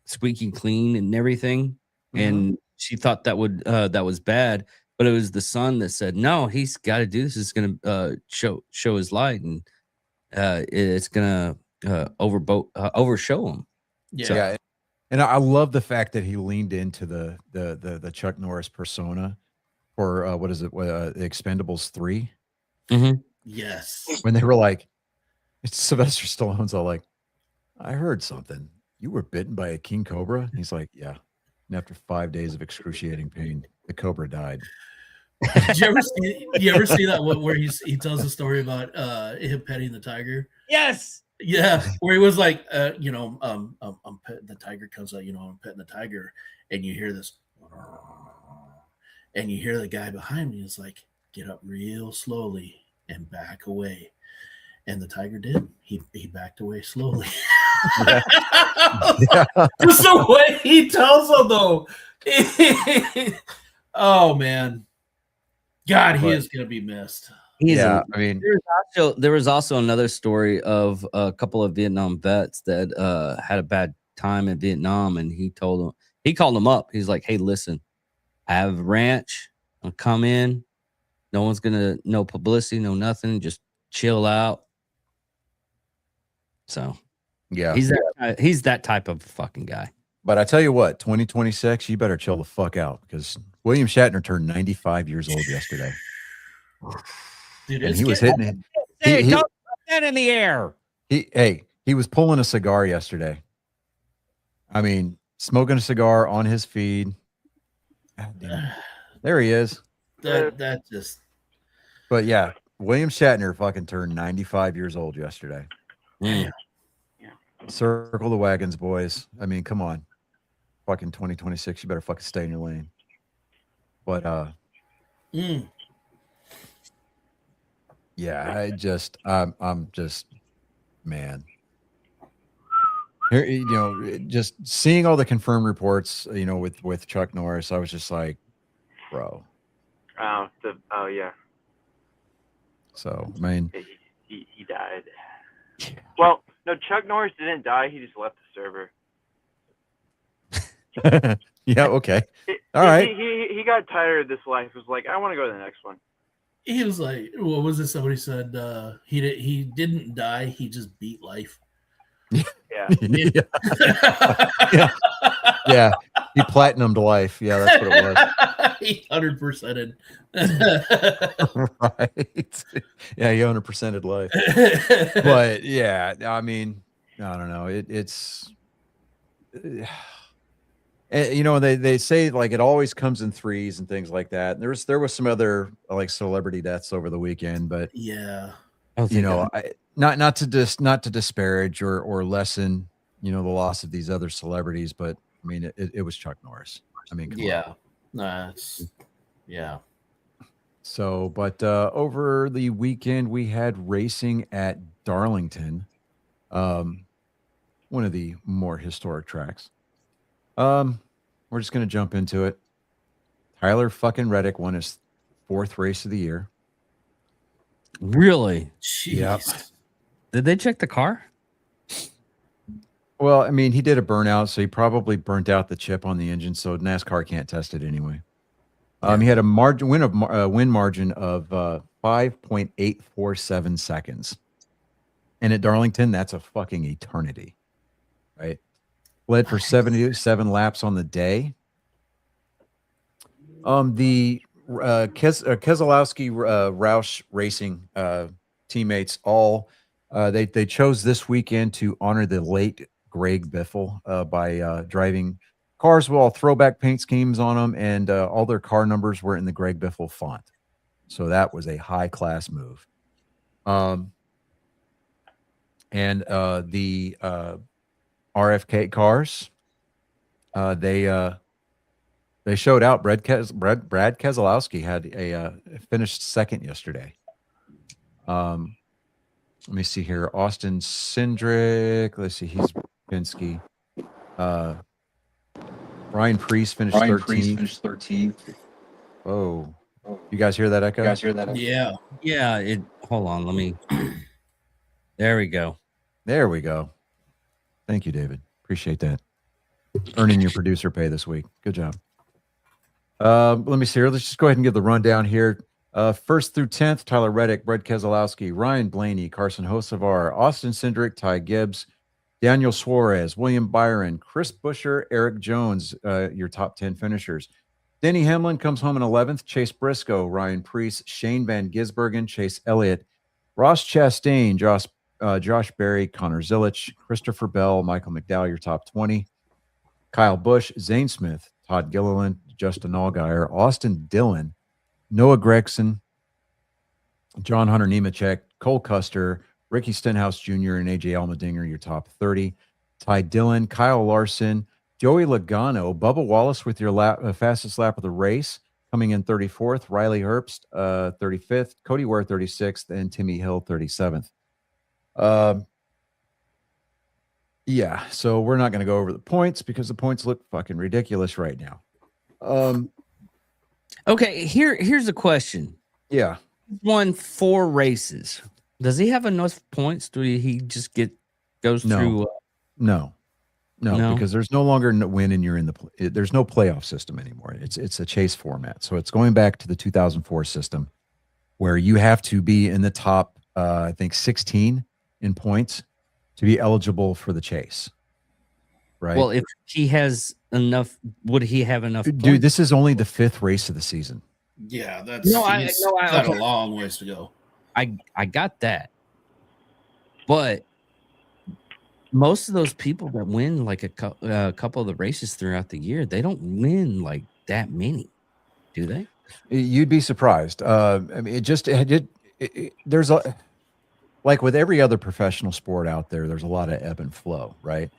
squeaky clean and everything, and she thought that was bad. But it was the son that said, "No, he's got to do this. It's going to show his light, and it's going to overshow him." Yeah. So- Yeah. And I love the fact that he leaned into the Chuck Norris persona for what is it? Expendables 3. Yes. When they were like, it's Sylvester Stallone's all like, I heard something. You were bitten by a king cobra? And he's like, yeah. And after 5 days of excruciating pain, the cobra died. Did you ever see that one where he tells a story about him petting the tiger? Yes. Yeah, where he was like, I'm petting the tiger, comes out, I'm petting the tiger, and you hear this, and you hear the guy behind me is like, get up real slowly and back away. And the tiger did. He backed away slowly. Yeah. Just the way he tells them, though. Oh man, God, he is gonna be missed. Yeah, I mean, There was also another story of a couple of Vietnam vets that had a bad time in Vietnam, and he called them up. He's like, "Hey, listen, I have a ranch. I'll come in. No one's gonna, no publicity, no nothing. Just chill out." So yeah. he's that type of fucking guy. But I tell you what, 2026, you better chill the fuck out because William Shatner turned 95 years old yesterday. Dude, And it's he was getting- hitting it. Hey, He- don't put that in the air. He was pulling a cigar yesterday. I mean, smoking a cigar on his feed. God damn it. There he is. that just But yeah, William Shatner fucking turned 95 years old yesterday. Mm. Circle the wagons, boys. I mean, come on. Fucking 2026, you better fucking stay in your lane. But yeah, I'm just, man. Here, just seeing all the confirmed reports, with Chuck Norris, I was just like, bro. Oh yeah, So I mean, he died. Well, no, Chuck Norris didn't die. He just left the server. yeah, okay, all right. He got tired of this life. Was like, I want to go to the next one. he was like, what was it? Somebody said he didn't die. He just beat life. Yeah. yeah. Yeah. He platinumed life. Yeah, that's what it was. He 100%ed. Right. Yeah, he 100%ed life. But yeah, I mean, I don't know. It's you know, they say like it always comes in threes and things like that. And there was some other like celebrity deaths over the weekend, but Yeah. Oh, you know, not to disparage or lessen, you know, the loss of these other celebrities, but I mean, it was Chuck Norris. I mean, come on. Yeah. That's yeah. So, but over the weekend we had racing at Darlington, one of the more historic tracks. We're just gonna jump into it. Tyler fucking Reddick won his 4th race of the year. really? Jeez. Yep. Did they check the car? Well, I mean, he did a burnout, so he probably burnt out the chip on the engine, so NASCAR can't test it anyway. He had a win margin of 5.847 seconds, and at Darlington, that's a fucking eternity, right? Led for 77 laps on the day. The Keselowski Roush Racing teammates all they chose this weekend to honor the late Greg Biffle by driving cars with all throwback paint schemes on them, and all their car numbers were in the Greg Biffle font. So that was a high class move. And the RFK cars, they showed out. Brad Keselowski had a finished second yesterday. Let me see here. Austin Cindric. Let's see. He's Penske. Ryan Preece finished 13th. Oh, you guys hear that echo? Yeah. Yeah. Hold on. Let me. There we go. There we go. Thank you, David. Appreciate that. Earning your producer pay this week. Good job. Let me see here. Let's just go ahead and give the rundown here. 1st through 10th, Tyler Reddick, Brad Keselowski, Ryan Blaney, Carson Hocevar, Austin Cindric, Ty Gibbs, Daniel Suarez, William Byron, Chris Buescher, Eric Jones, your top 10 finishers. Denny Hamlin comes home in 11th, Chase Briscoe, Ryan Preece, Shane Van Gisbergen, Chase Elliott, Ross Chastain, Josh Berry, Connor Zilich, Christopher Bell, Michael McDowell, your top 20. Kyle Busch, Zane Smith, Todd Gilliland, Justin Allgaier, Austin Dillon, Noah Gregson, John Hunter Nemechek, Cole Custer, Ricky Stenhouse Jr., and AJ Allmendinger, your top 30. Ty Dillon, Kyle Larson, Joey Logano, Bubba Wallace with your fastest lap of the race, coming in 34th. Riley Herbst, 35th. Cody Ware, 36th. And Timmy Hill, 37th. Yeah, so we're not going to go over the points because the points look fucking ridiculous right now. Okay, here's a question. Yeah. He's won 4 races. Does he have enough points? Do he just goes through? No, No? because there's no longer win and you're in there's no playoff system anymore. It's a chase format. So it's going back to the 2004 system where you have to be in the top, I think 16 in points to be eligible for the chase. Right. Well, if he has enough, would he have enough? Dude, points? this is only the 5th race of the season. Yeah, that's He's got okay. a long ways to go. I got that, but most of those people that win like a couple of the races throughout the year, they don't win like that many, do they? You'd be surprised. I mean, there's a, like with every other professional sport out there, there's a lot of ebb and flow, right?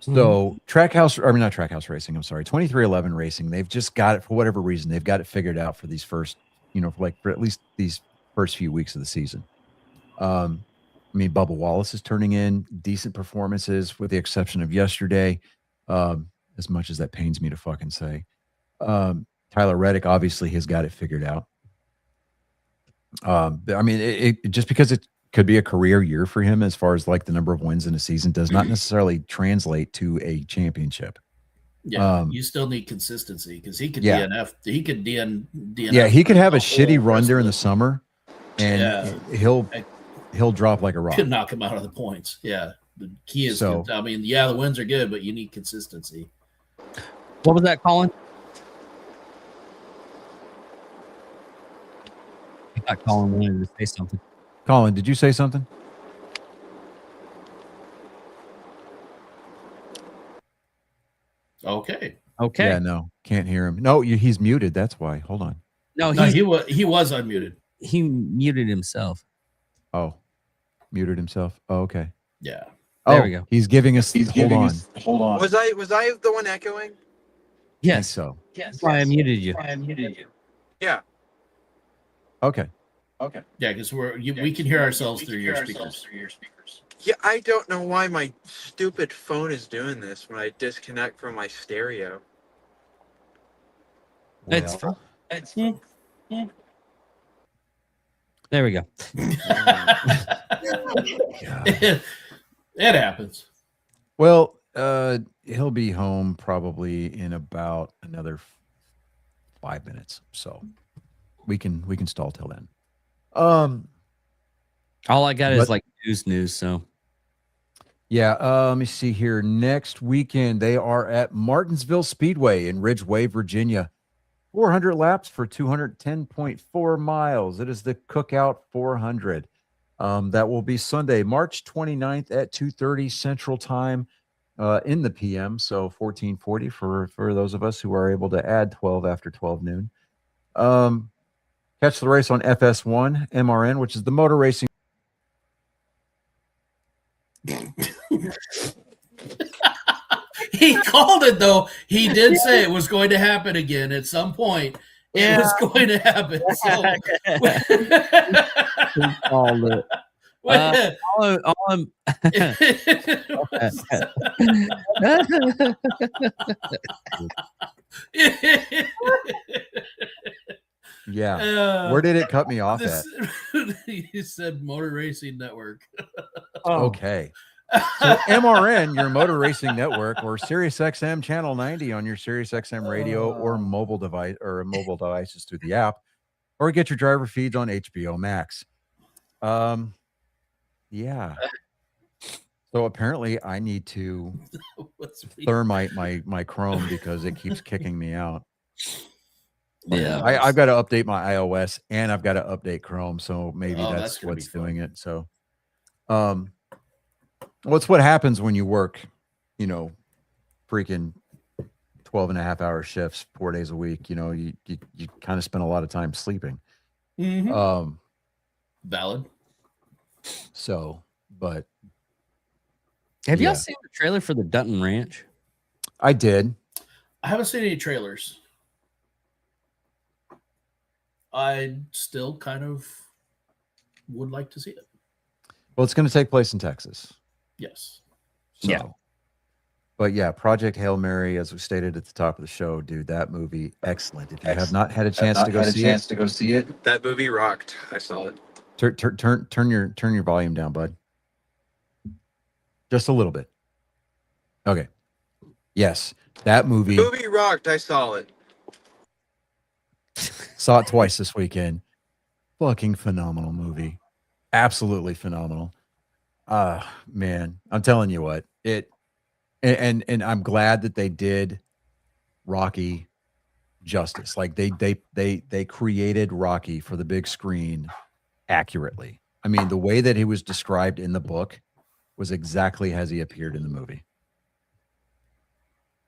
So not Trackhouse Racing, I'm sorry, 2311 Racing, they've just got it for whatever reason. They've got it figured out for these first, for at least these first few weeks of the season. I mean, Bubba Wallace is turning in decent performances with the exception of yesterday, as much as that pains me to fucking say. Tyler Reddick obviously has got it figured out. I mean, it just because it could be a career year for him as far as like the number of wins in a season does not necessarily translate to a championship. Yeah, you still need consistency because he could Yeah. DNF. He could DNF. Yeah, he could have a the shitty whole run rest during of the summer, and he'll drop like a rock. could knock him out of the points. Yeah, The key is, So- I mean, yeah, the wins are good, but you need consistency. What was that, Colin? I thought Colin wanted to say something. Colin, did you say something? Okay. Okay. Yeah, no, can't hear him. No, he's muted. That's why. Hold on. No, No, he's, he was unmuted. he muted himself. Oh, muted himself. Oh, okay. Yeah. There Oh, we go. He's giving us. Hold on. Hold on. Was I the one echoing? I think Yes. so. Yes. That's why I muted you. Yeah. Okay. Okay. Yeah, because we can hear ourselves through your speakers. Yeah, I don't know why my stupid phone is doing this when I disconnect from my stereo. It's Well, There we go. it happens. Well, he'll be home probably in about another 5 minutes, so we can stall till then. All I got is But- like news. So Yeah, let me see here. Next weekend, they are at Martinsville Speedway in Ridgeway, Virginia. 400 laps for 210.4 miles. It is the Cookout 400. That will be Sunday, March 29th at 2:30 Central Time in the PM. So 1440 for those of us who are able to add 12 after 12 noon. Catch the race on FS1 MRN, which is the motor racing. He called it though. He did say it was going to happen again at some point. It was going to happen. So, all it. All I'm Yeah. Where did it cut me off at? You said Motor Racing Network. Okay. So MRN, your motor racing network, or SiriusXM channel 90 on your SiriusXM radio or mobile device or mobile devices through the app, or get your driver feeds on HBO Max. Yeah. So apparently I need to What's thermite my Chrome because it keeps kicking me out. Yeah. I've got to update my iOS and I've got to update Chrome, so maybe Oh, that's that's gonna be what's fun. doing it. So what's what happens when you work, freaking 12 and a half hour shifts 4 days a week. You kind of spend a lot of time sleeping. Valid. So, but Have Yeah. y'all seen the trailer for the Dutton Ranch? I did. I haven't seen any trailers. I still kind of would like to see it. Well, it's going to take place in Texas. Yes. So. Yeah. But yeah, Project Hail Mary, as we stated at the top of the show, dude, that movie, excellent. If you have not had a chance to go see it, That movie rocked. I saw it. turn your volume down, bud. Just a little bit. Okay. Yes, that movie. Movie rocked. I saw it. Saw it twice this weekend. Fucking phenomenal movie. Absolutely phenomenal. Man, I'm telling you what, and I'm glad that they did Rocky justice. Like they created Rocky for the big screen accurately. I mean, the way that he was described in the book was exactly as he appeared in the movie.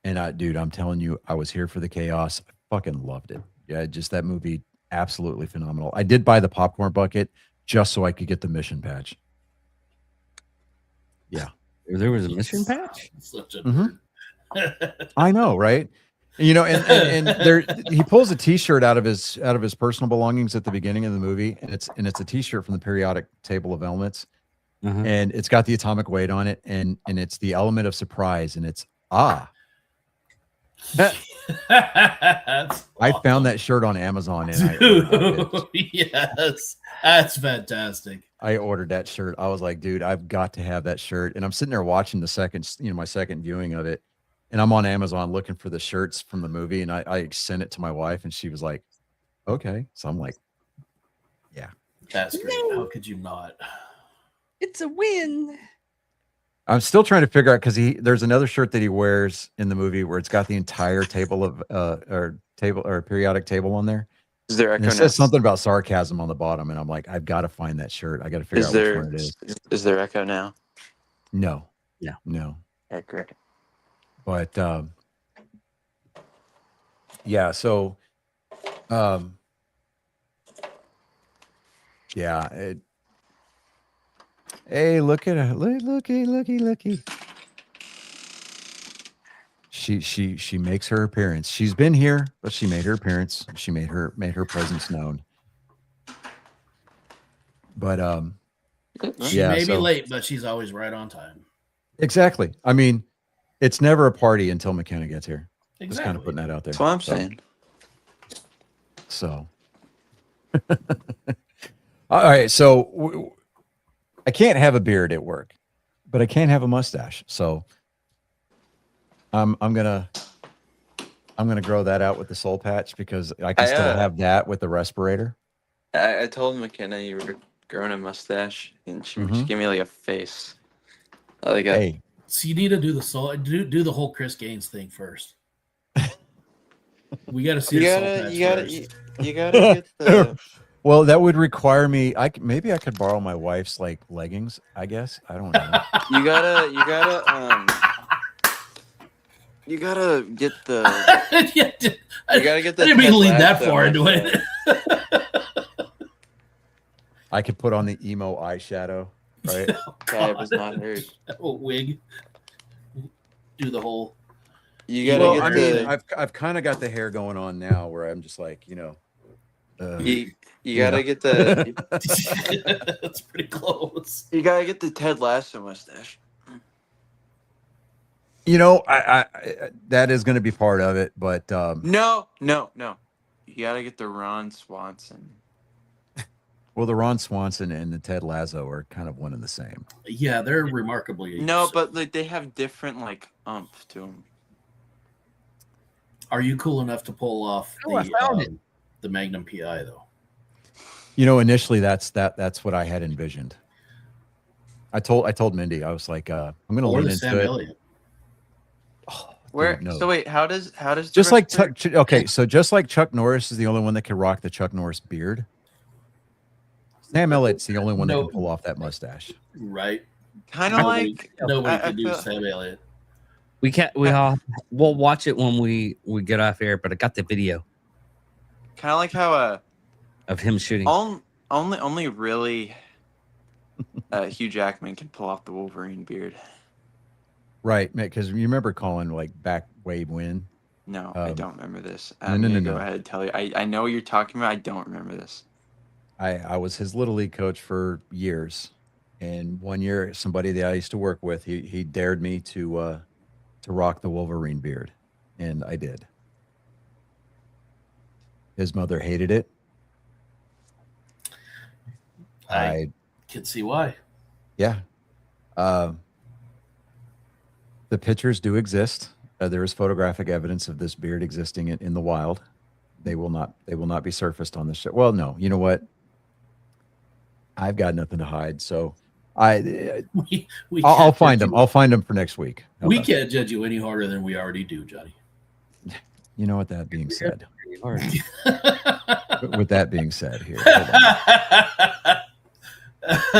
And dude, I'm telling you, I was here for the chaos. I fucking loved it. Yeah, just that movie, absolutely phenomenal. I did buy the popcorn bucket just so I could get the mission patch. There was a mission patch? Such a Mhm. I know, right? And there he pulls a T-shirt out of his personal belongings at the beginning of the movie, and it's a T-shirt from the periodic table of elements, Uh-huh. and it's got the atomic weight on it, and it's the element of surprise, and it's That's I found that shirt on Amazon, and I ordered that bitch. yes, that's fantastic. I ordered that shirt. I was like, dude, I've got to have that shirt. And I'm sitting there watching my second viewing of it. And I'm on Amazon looking for the shirts from the movie. And I sent it to my wife and she was like, okay. So I'm like, That's great. How could you not? It's a win. I'm still trying to figure out because there's another shirt that he wears in the movie where it's got the entire table of or periodic table on there. Is there And echo it says now? something about sarcasm on the bottom, and I'm like, I've got to find that shirt. I got to figure Is out there which one it is. is there echo now? No, No. no. Okay, great. But yeah, so yeah. Hey, look at her! Looky! She makes her appearance. She's been here, but she made her appearance. She made her presence known. But She yeah, may be so- late, but she's always right on time. exactly. I mean, it's never a party until McKenna gets here. Just kind of Exactly. putting that out there. That's what I'm So- saying. So, all right. So I can't have a beard at work, but I can have a mustache. So I'm gonna grow that out with the soul patch because I can still have that with the respirator. I told McKenna you were growing a mustache, and she gave me like a face. Like a, Hey, So you need to do the soul, do the whole Chris Gaines thing first. We got to see you the soul gotta, patch you gotta, first. you gotta get the. well, that would require me. Maybe I could borrow my wife's like leggings. I guess I don't know. You gotta get the. Yeah, You gotta get the. I didn't mean Ted to lead that Lasso far into mustache. it. I could put on the emo eyeshadow, right? That was not heard. Oh, wig. Do the whole. You gotta Well, get I the. mean, I've kind of got the hair going on now where I'm just like, you gotta get the. That's pretty close. You gotta get the Ted Lasso mustache. I that is going to be part of it, but No. You gotta get the Ron Swanson. well, the Ron Swanson and the Ted Lasso are kind of one and the same. Yeah, they're remarkably. No, but like they have different like umph to them. Are you cool enough to pull off Oh, I found it. the Magnum PI though? Initially that's what I had envisioned. I told Mindy, I was like, I'm going to Or lean the into Sam it. Elliott? Where? No. So wait, how does Just like Director- okay, so just like Chuck Norris is the only one that can rock the Chuck Norris beard. Sam Elliott's the only one that No. can pull off that mustache. Right. kind of like Nobody I can do feel- Sam Elliott. We can't. We'll watch it when we get off air. But I got the video kind of like how of him shooting. only really Hugh Jackman can pull off the Wolverine beard. Right, because you remember Colin like back way when. No, I Um, don't remember this. no, I'm no, gonna no, go no. ahead and tell you. I know what you're talking about. I don't remember this. I was his little league coach for years, and one year somebody that I used to work with, he dared me to rock the Wolverine beard, and I did. His mother hated it. I can see why. Yeah. The pictures do exist. There is photographic evidence of this beard existing in the wild. They will not be surfaced on the show. Well, no, you know what? I've got nothing to hide, so We I'll can't find judge them. you- I'll find them for next week. How We about can't judge you any harder than we already do, Johnny. that? You know what? That being said, All right. with that being said, here, hold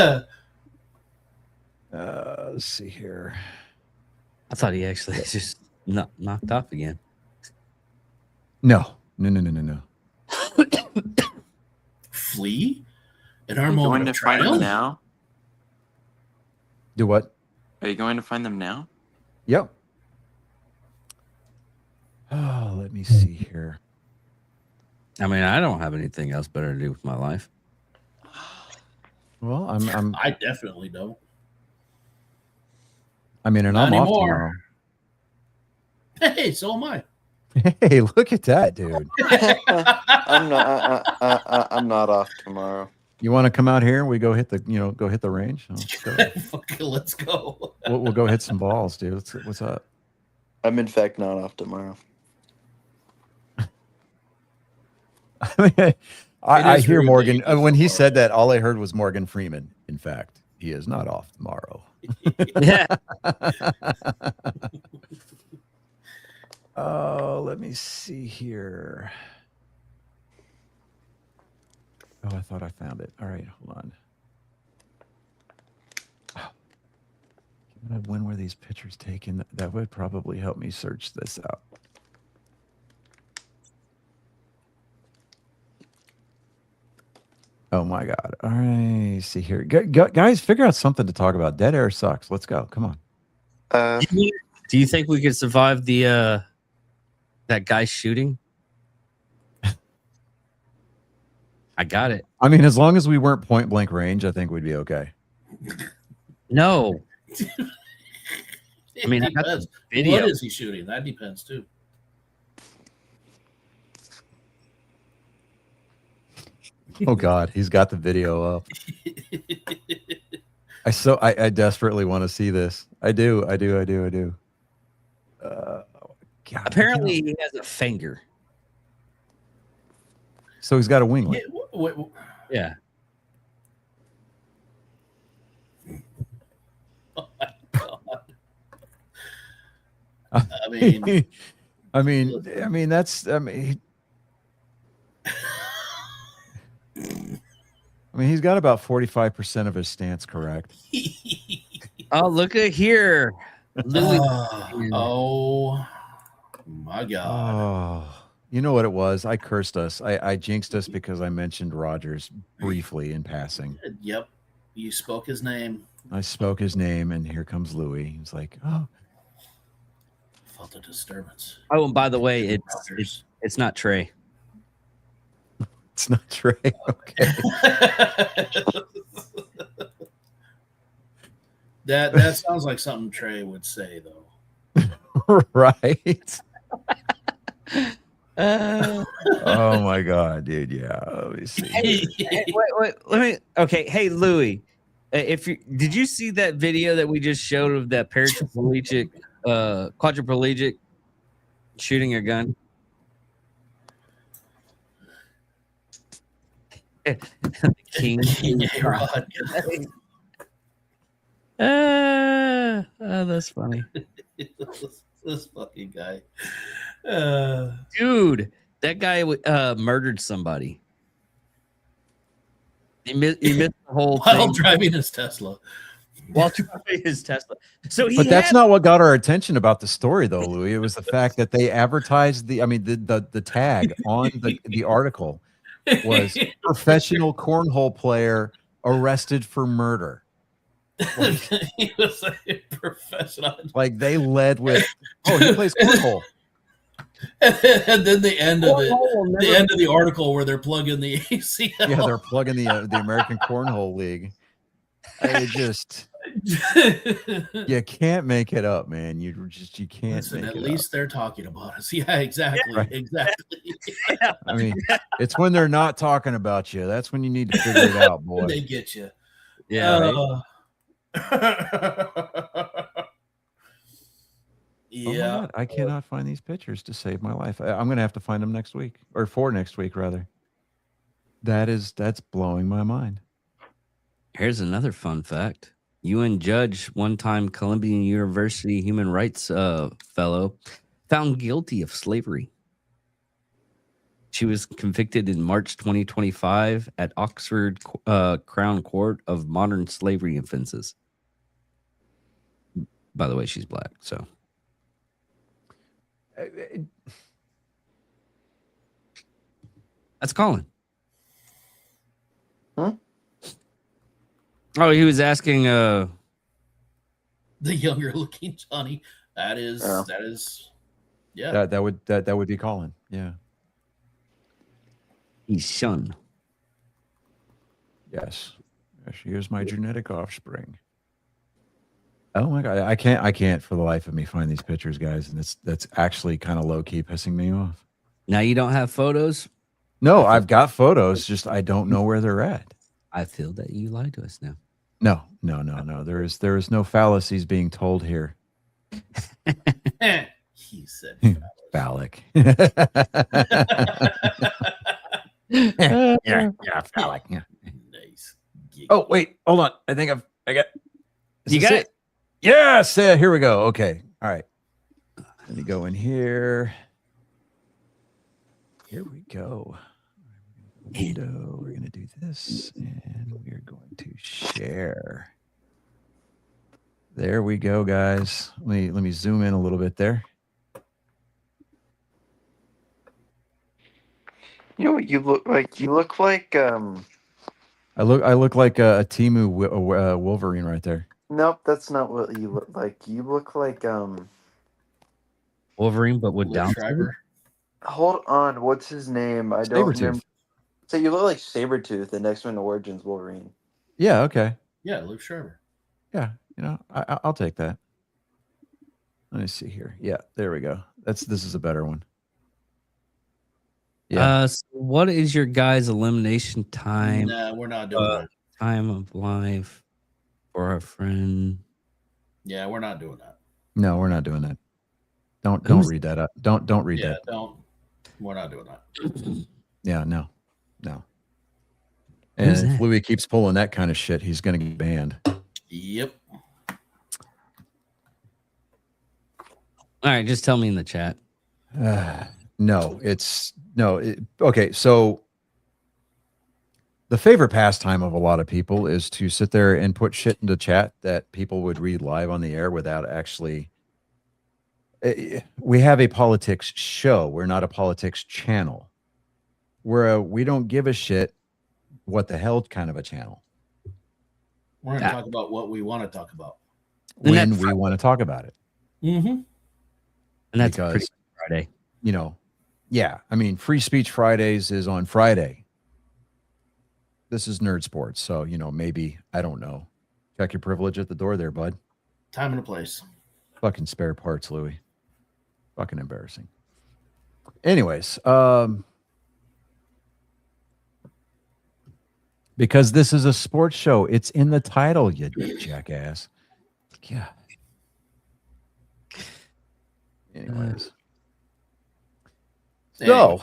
on. Let's see here. I thought he actually just knocked off again. No. Flee? In our Are you moment going of to find them triumph? now? Do what? Are you going to find them now? Yep. Oh, let me see here. I mean, I don't have anything else better to do with my life. Well, I'm I definitely don't. I mean, and Not I'm off anymore. Hey, so am I. tomorrow. Hey, look at that, dude. I'm not off tomorrow. You want to come out here and we go hit the range? Let's go. Fucking let's go. We'll go hit some balls, dude. What's up? I'm in fact not off tomorrow. I is hear rude that Morgan you go when he so said that. All I heard was Morgan Freeman. In fact, he is not off tomorrow. Yeah. Oh, let me see here. Oh, I thought I found it. All right, hold on. Oh. When were these pictures taken? That would probably help me search this out. Oh my God. All right. See here. Guys, figure out something to talk about. Dead air sucks. Let's go. Come on. Do you think we could survive the that guy shooting? I got it. I mean, as long as we weren't point blank range, I think we'd be okay. No. It I mean, I got depends. the video. What is he shooting? That depends too. Oh God, he's got the video up. I desperately want to see this. I do. God, Apparently, he has a finger. so he's got a winglet. Yeah. Oh my God. I mean, I mean, that's. I mean, he's got about 45% of his stance correct. Oh, look at here. Louis. oh my God. Oh, you know what it was? I cursed us. I jinxed us because I mentioned Rogers briefly in passing. Yep. You spoke his name. I spoke his name, and here comes Louis. He's like, oh, Felt a disturbance. Oh, and by the way, Rogers. it's not Trey. it's not Trey. Okay. that sounds like something Trey would say, though. Right. Uh, Oh my God, dude. Yeah. Let me see. wait, let me. Okay, hey Louis, if you did you see that video that we just showed of that quadriplegic shooting a gun? King. Yeah, Rod. Oh, that's funny. this fucking guy. Dude, that guy murdered somebody. He missed the whole While thing driving his Tesla. while driving his Tesla. So he But that's had- not what got our attention about the story, though, Louis. It was the fact that they advertised the tag on the article was professional cornhole player arrested for murder. He was a professional. Like they led with, oh, he plays cornhole. And then the end of it, Cornhole will the never- end of the article where they're plugging the ACL. Yeah, they're plugging the American Cornhole League. It just you can't make it up, man. You can't Listen, make at it least they're talking about us. Yeah, exactly. Right. Exactly. up. I mean, it's when they're not talking about you. That's when you need to figure it out, boy. They get you. Yeah, right? Oh my yeah. God, I cannot find these pictures to save my life. I'm gonna have to find them next week, or for next week rather. That's blowing my mind. Here's another fun fact. UN judge, one-time Columbia University human rights fellow, found guilty of slavery. She was convicted in March 2025 at Oxford Crown Court of modern slavery offenses. By the way, she's black, so that's Colin. Huh? Oh, he was asking The younger looking Johnny. That is Yeah. yeah. that would be Colin. Yeah. he's Shun. Yes. Here's my genetic offspring. Oh my God, I can't for the life of me find these pictures, guys, and that's actually kind of low key pissing me off. Now you don't have photos? No, I've got photos, just I don't know where they're at. I feel that you lied to us now. No. There is no fallacies being told here. He said Phallic. Uh, yeah, phallic. Yeah. nice. Oh wait, hold on. I got. Is You this got it? Yes. Yeah, here we go. Okay. All right. Let me go in here. Here we go. Window. We're going to do this, and we're going to share. There we go, guys. Let me zoom in a little bit there. You know what you look like? You look like I look like a Temu Wolverine right there. nope, that's not what you look like. You look like Wolverine, but with Liv down. Schreiber. hold on, what's his name? I don't Sabretooth. remember. So you look like Sabretooth in X-Men Origins Wolverine. Yeah. Okay. Yeah, Liv Schreiber. Yeah. You know, I'll take that. Let me see here. Yeah. There we go. This is a better one. Yeah. So what is your guys' elimination time? Nah, we're not doing that. Time of life for our friend. Yeah, we're not doing that. No, we're not doing that. Don't Who's- read that up. Don't read Yeah, that. don't. We're not doing that. Yeah. No. Who's And if that? Louis keeps pulling that kind of shit, he's gonna get banned. Yep. All right, just tell me in the chat. Okay, so the favorite pastime of a lot of people is to sit there and put shit into chat that people would read live on the air without actually. We have a politics show. We're not a politics channel. We don't give a shit what the hell kind of a channel We're going to Yeah. talk about what we want to talk about. And when that's we want to talk about it. Mm-hmm. And that's Because- pretty Friday. You know, yeah. I mean, Free Speech Fridays is on Friday. This is Nerd Sports, so maybe I don't know. Check your privilege at the door, there, bud. Time and a place. Fucking spare parts, Louis. Fucking embarrassing. Anyways, because this is a sports show, it's in the title, you jackass. Yeah. Anyways, so,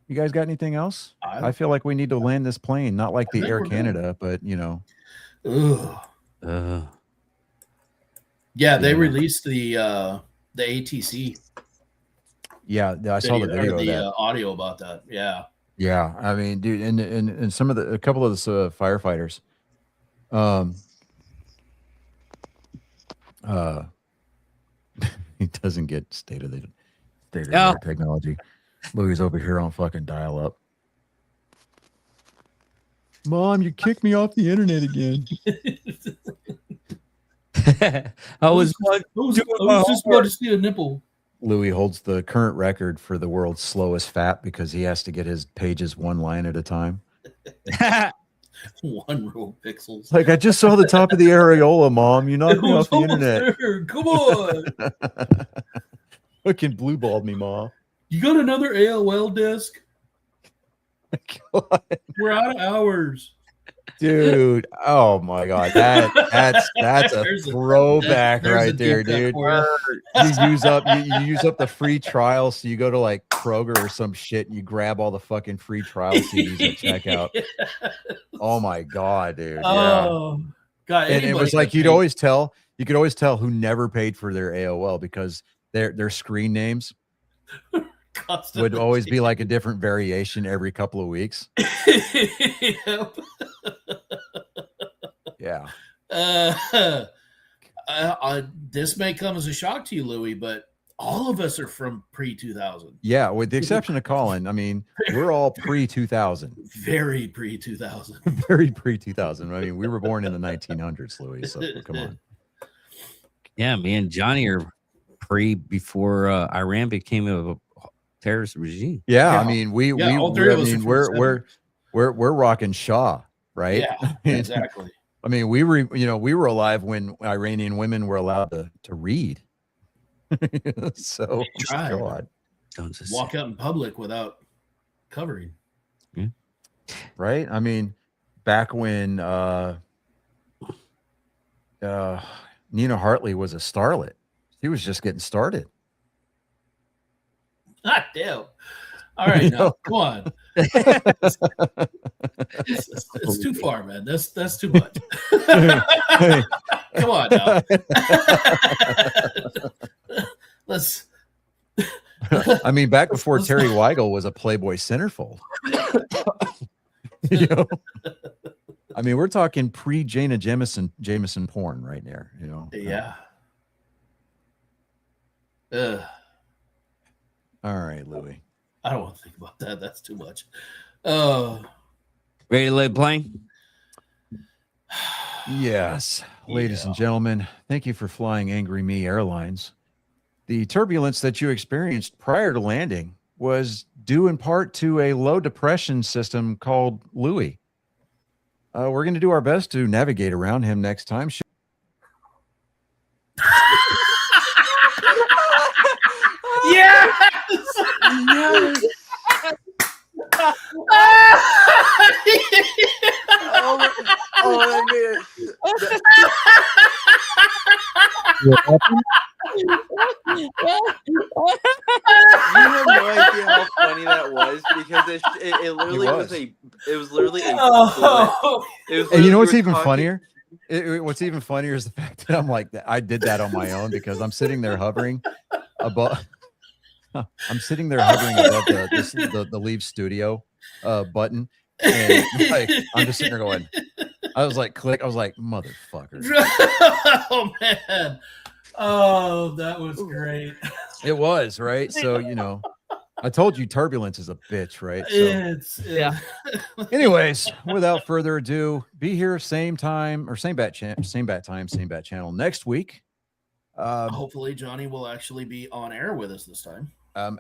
you guys got anything else? I feel like we need to land this plane, not like the think Air we're good. Canada, but Ugh. Yeah, they released the ATC. yeah, I saw the video or of the that. audio about that. Yeah. Yeah, I mean, dude, and some of a couple of the firefighters, he doesn't get state of the art technology. Louis over here on fucking dial up. Mom, you kicked me off the internet again. I was I was just about to see a nipple. Louis holds the current record for the world's slowest fat because he has to get his pages one line at a time. 1 row pixels. Like, I just saw the top of the areola, Mom. You knocked me off the internet. There. Come on. Fucking blue balled me, Mom. You got another AOL disk? We're out of hours. Dude, oh my god, that's a There's a- throwback there's a right there, deep cut dude. for you. You use up the free trial, so you go to like Kroger or some shit, and you grab all the fucking free trial CDs at checkout. Oh my god, dude. Yeah. Oh, God. And it was anybody like can you pay- could always tell who never paid for their AOL because their screen names would always be like a different variation every couple of weeks. Yep. Yeah. This may come as a shock to you, Louis, but all of us are from pre-2000. Yeah, with the exception of Colin. I mean, we're all pre-2000. Very pre-2000. Very pre-2000. I mean, we were born in the 1900s, Louis, so come on. Yeah, me and Johnny are before Iran became a terrorist regime. Yeah, Yeah. I mean, all three of us are from we're rocking Shaw, right? Yeah, exactly. I mean, we were alive when Iranian women were allowed to read. So, Tried. God, Don't just Walk out in public without covering. right? I mean, back when Nina Hartley was a starlet, she was just getting started. God damn. All right, now, come on. It's too far, man. That's too much. Hey. Come on now. Let's. I mean, back before Terry Weigel was a Playboy centerfold. You know? I mean, we're talking pre-Jana Jameson porn right there. You know. Yeah. All right, Louis. I don't want to think about that. That's too much. Ready to lay plane? Yes, ladies and Yeah. gentlemen, thank you for flying Angry Me Airlines. The turbulence that you experienced prior to landing was due in part to a low depression system called Louis. We're going to do our best to navigate around him next time. Yes! You have no idea how funny that was because it literally was. it was literally a Oh. it was And you know what's were even talking- funnier? What's even funnier is the fact that I'm like, I did that on my own because I'm sitting there hovering above. I'm sitting there hovering above the leave studio button, and like I'm just sitting there going. I was like, click. I was like, motherfucker. Oh man. Oh, that was great. It was right. So you know, I told you turbulence is a bitch, right? So, Yeah. anyways, without further ado, be here same time or same bat time, same bat channel next week. Hopefully, Johnny will actually be on air with us this time.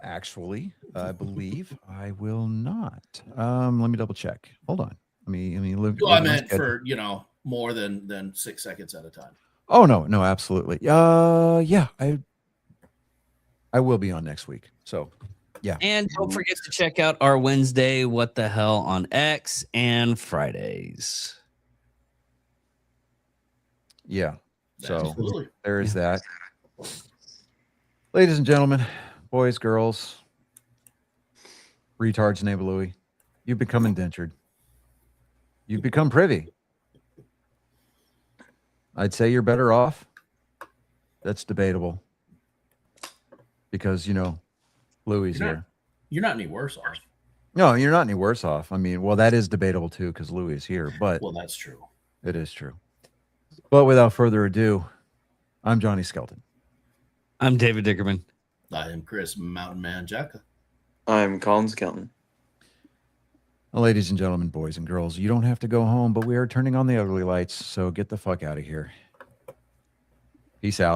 Actually, I believe I will not. Let me double check. Hold on. Let me look. Well, I look at my meant schedule. for more than 6 seconds at a time. Oh no, absolutely. Yeah, I will be on next week. So yeah. And don't forget to check out our Wednesday What the Hell on X and Fridays. Yeah. So Absolutely. there is that. Ladies and gentlemen, boys, girls, retards, neighbor Louis, you've become indentured. You've become privy. I'd say you're better off. That's debatable. Because, you know, Louis You're not- here. You're not any worse off. No, you're not any worse off. I mean, well, that is debatable too, because Louis is here, but Well, that's true. it is true. But without further ado, I'm Johnny Skelton. I'm David Dickerman. I am Chris Mountain Man Jacka. I'm Colin Skelton. Ladies and gentlemen, boys and girls, you don't have to go home, but we are turning on the ugly lights, so get the fuck out of here. Peace out.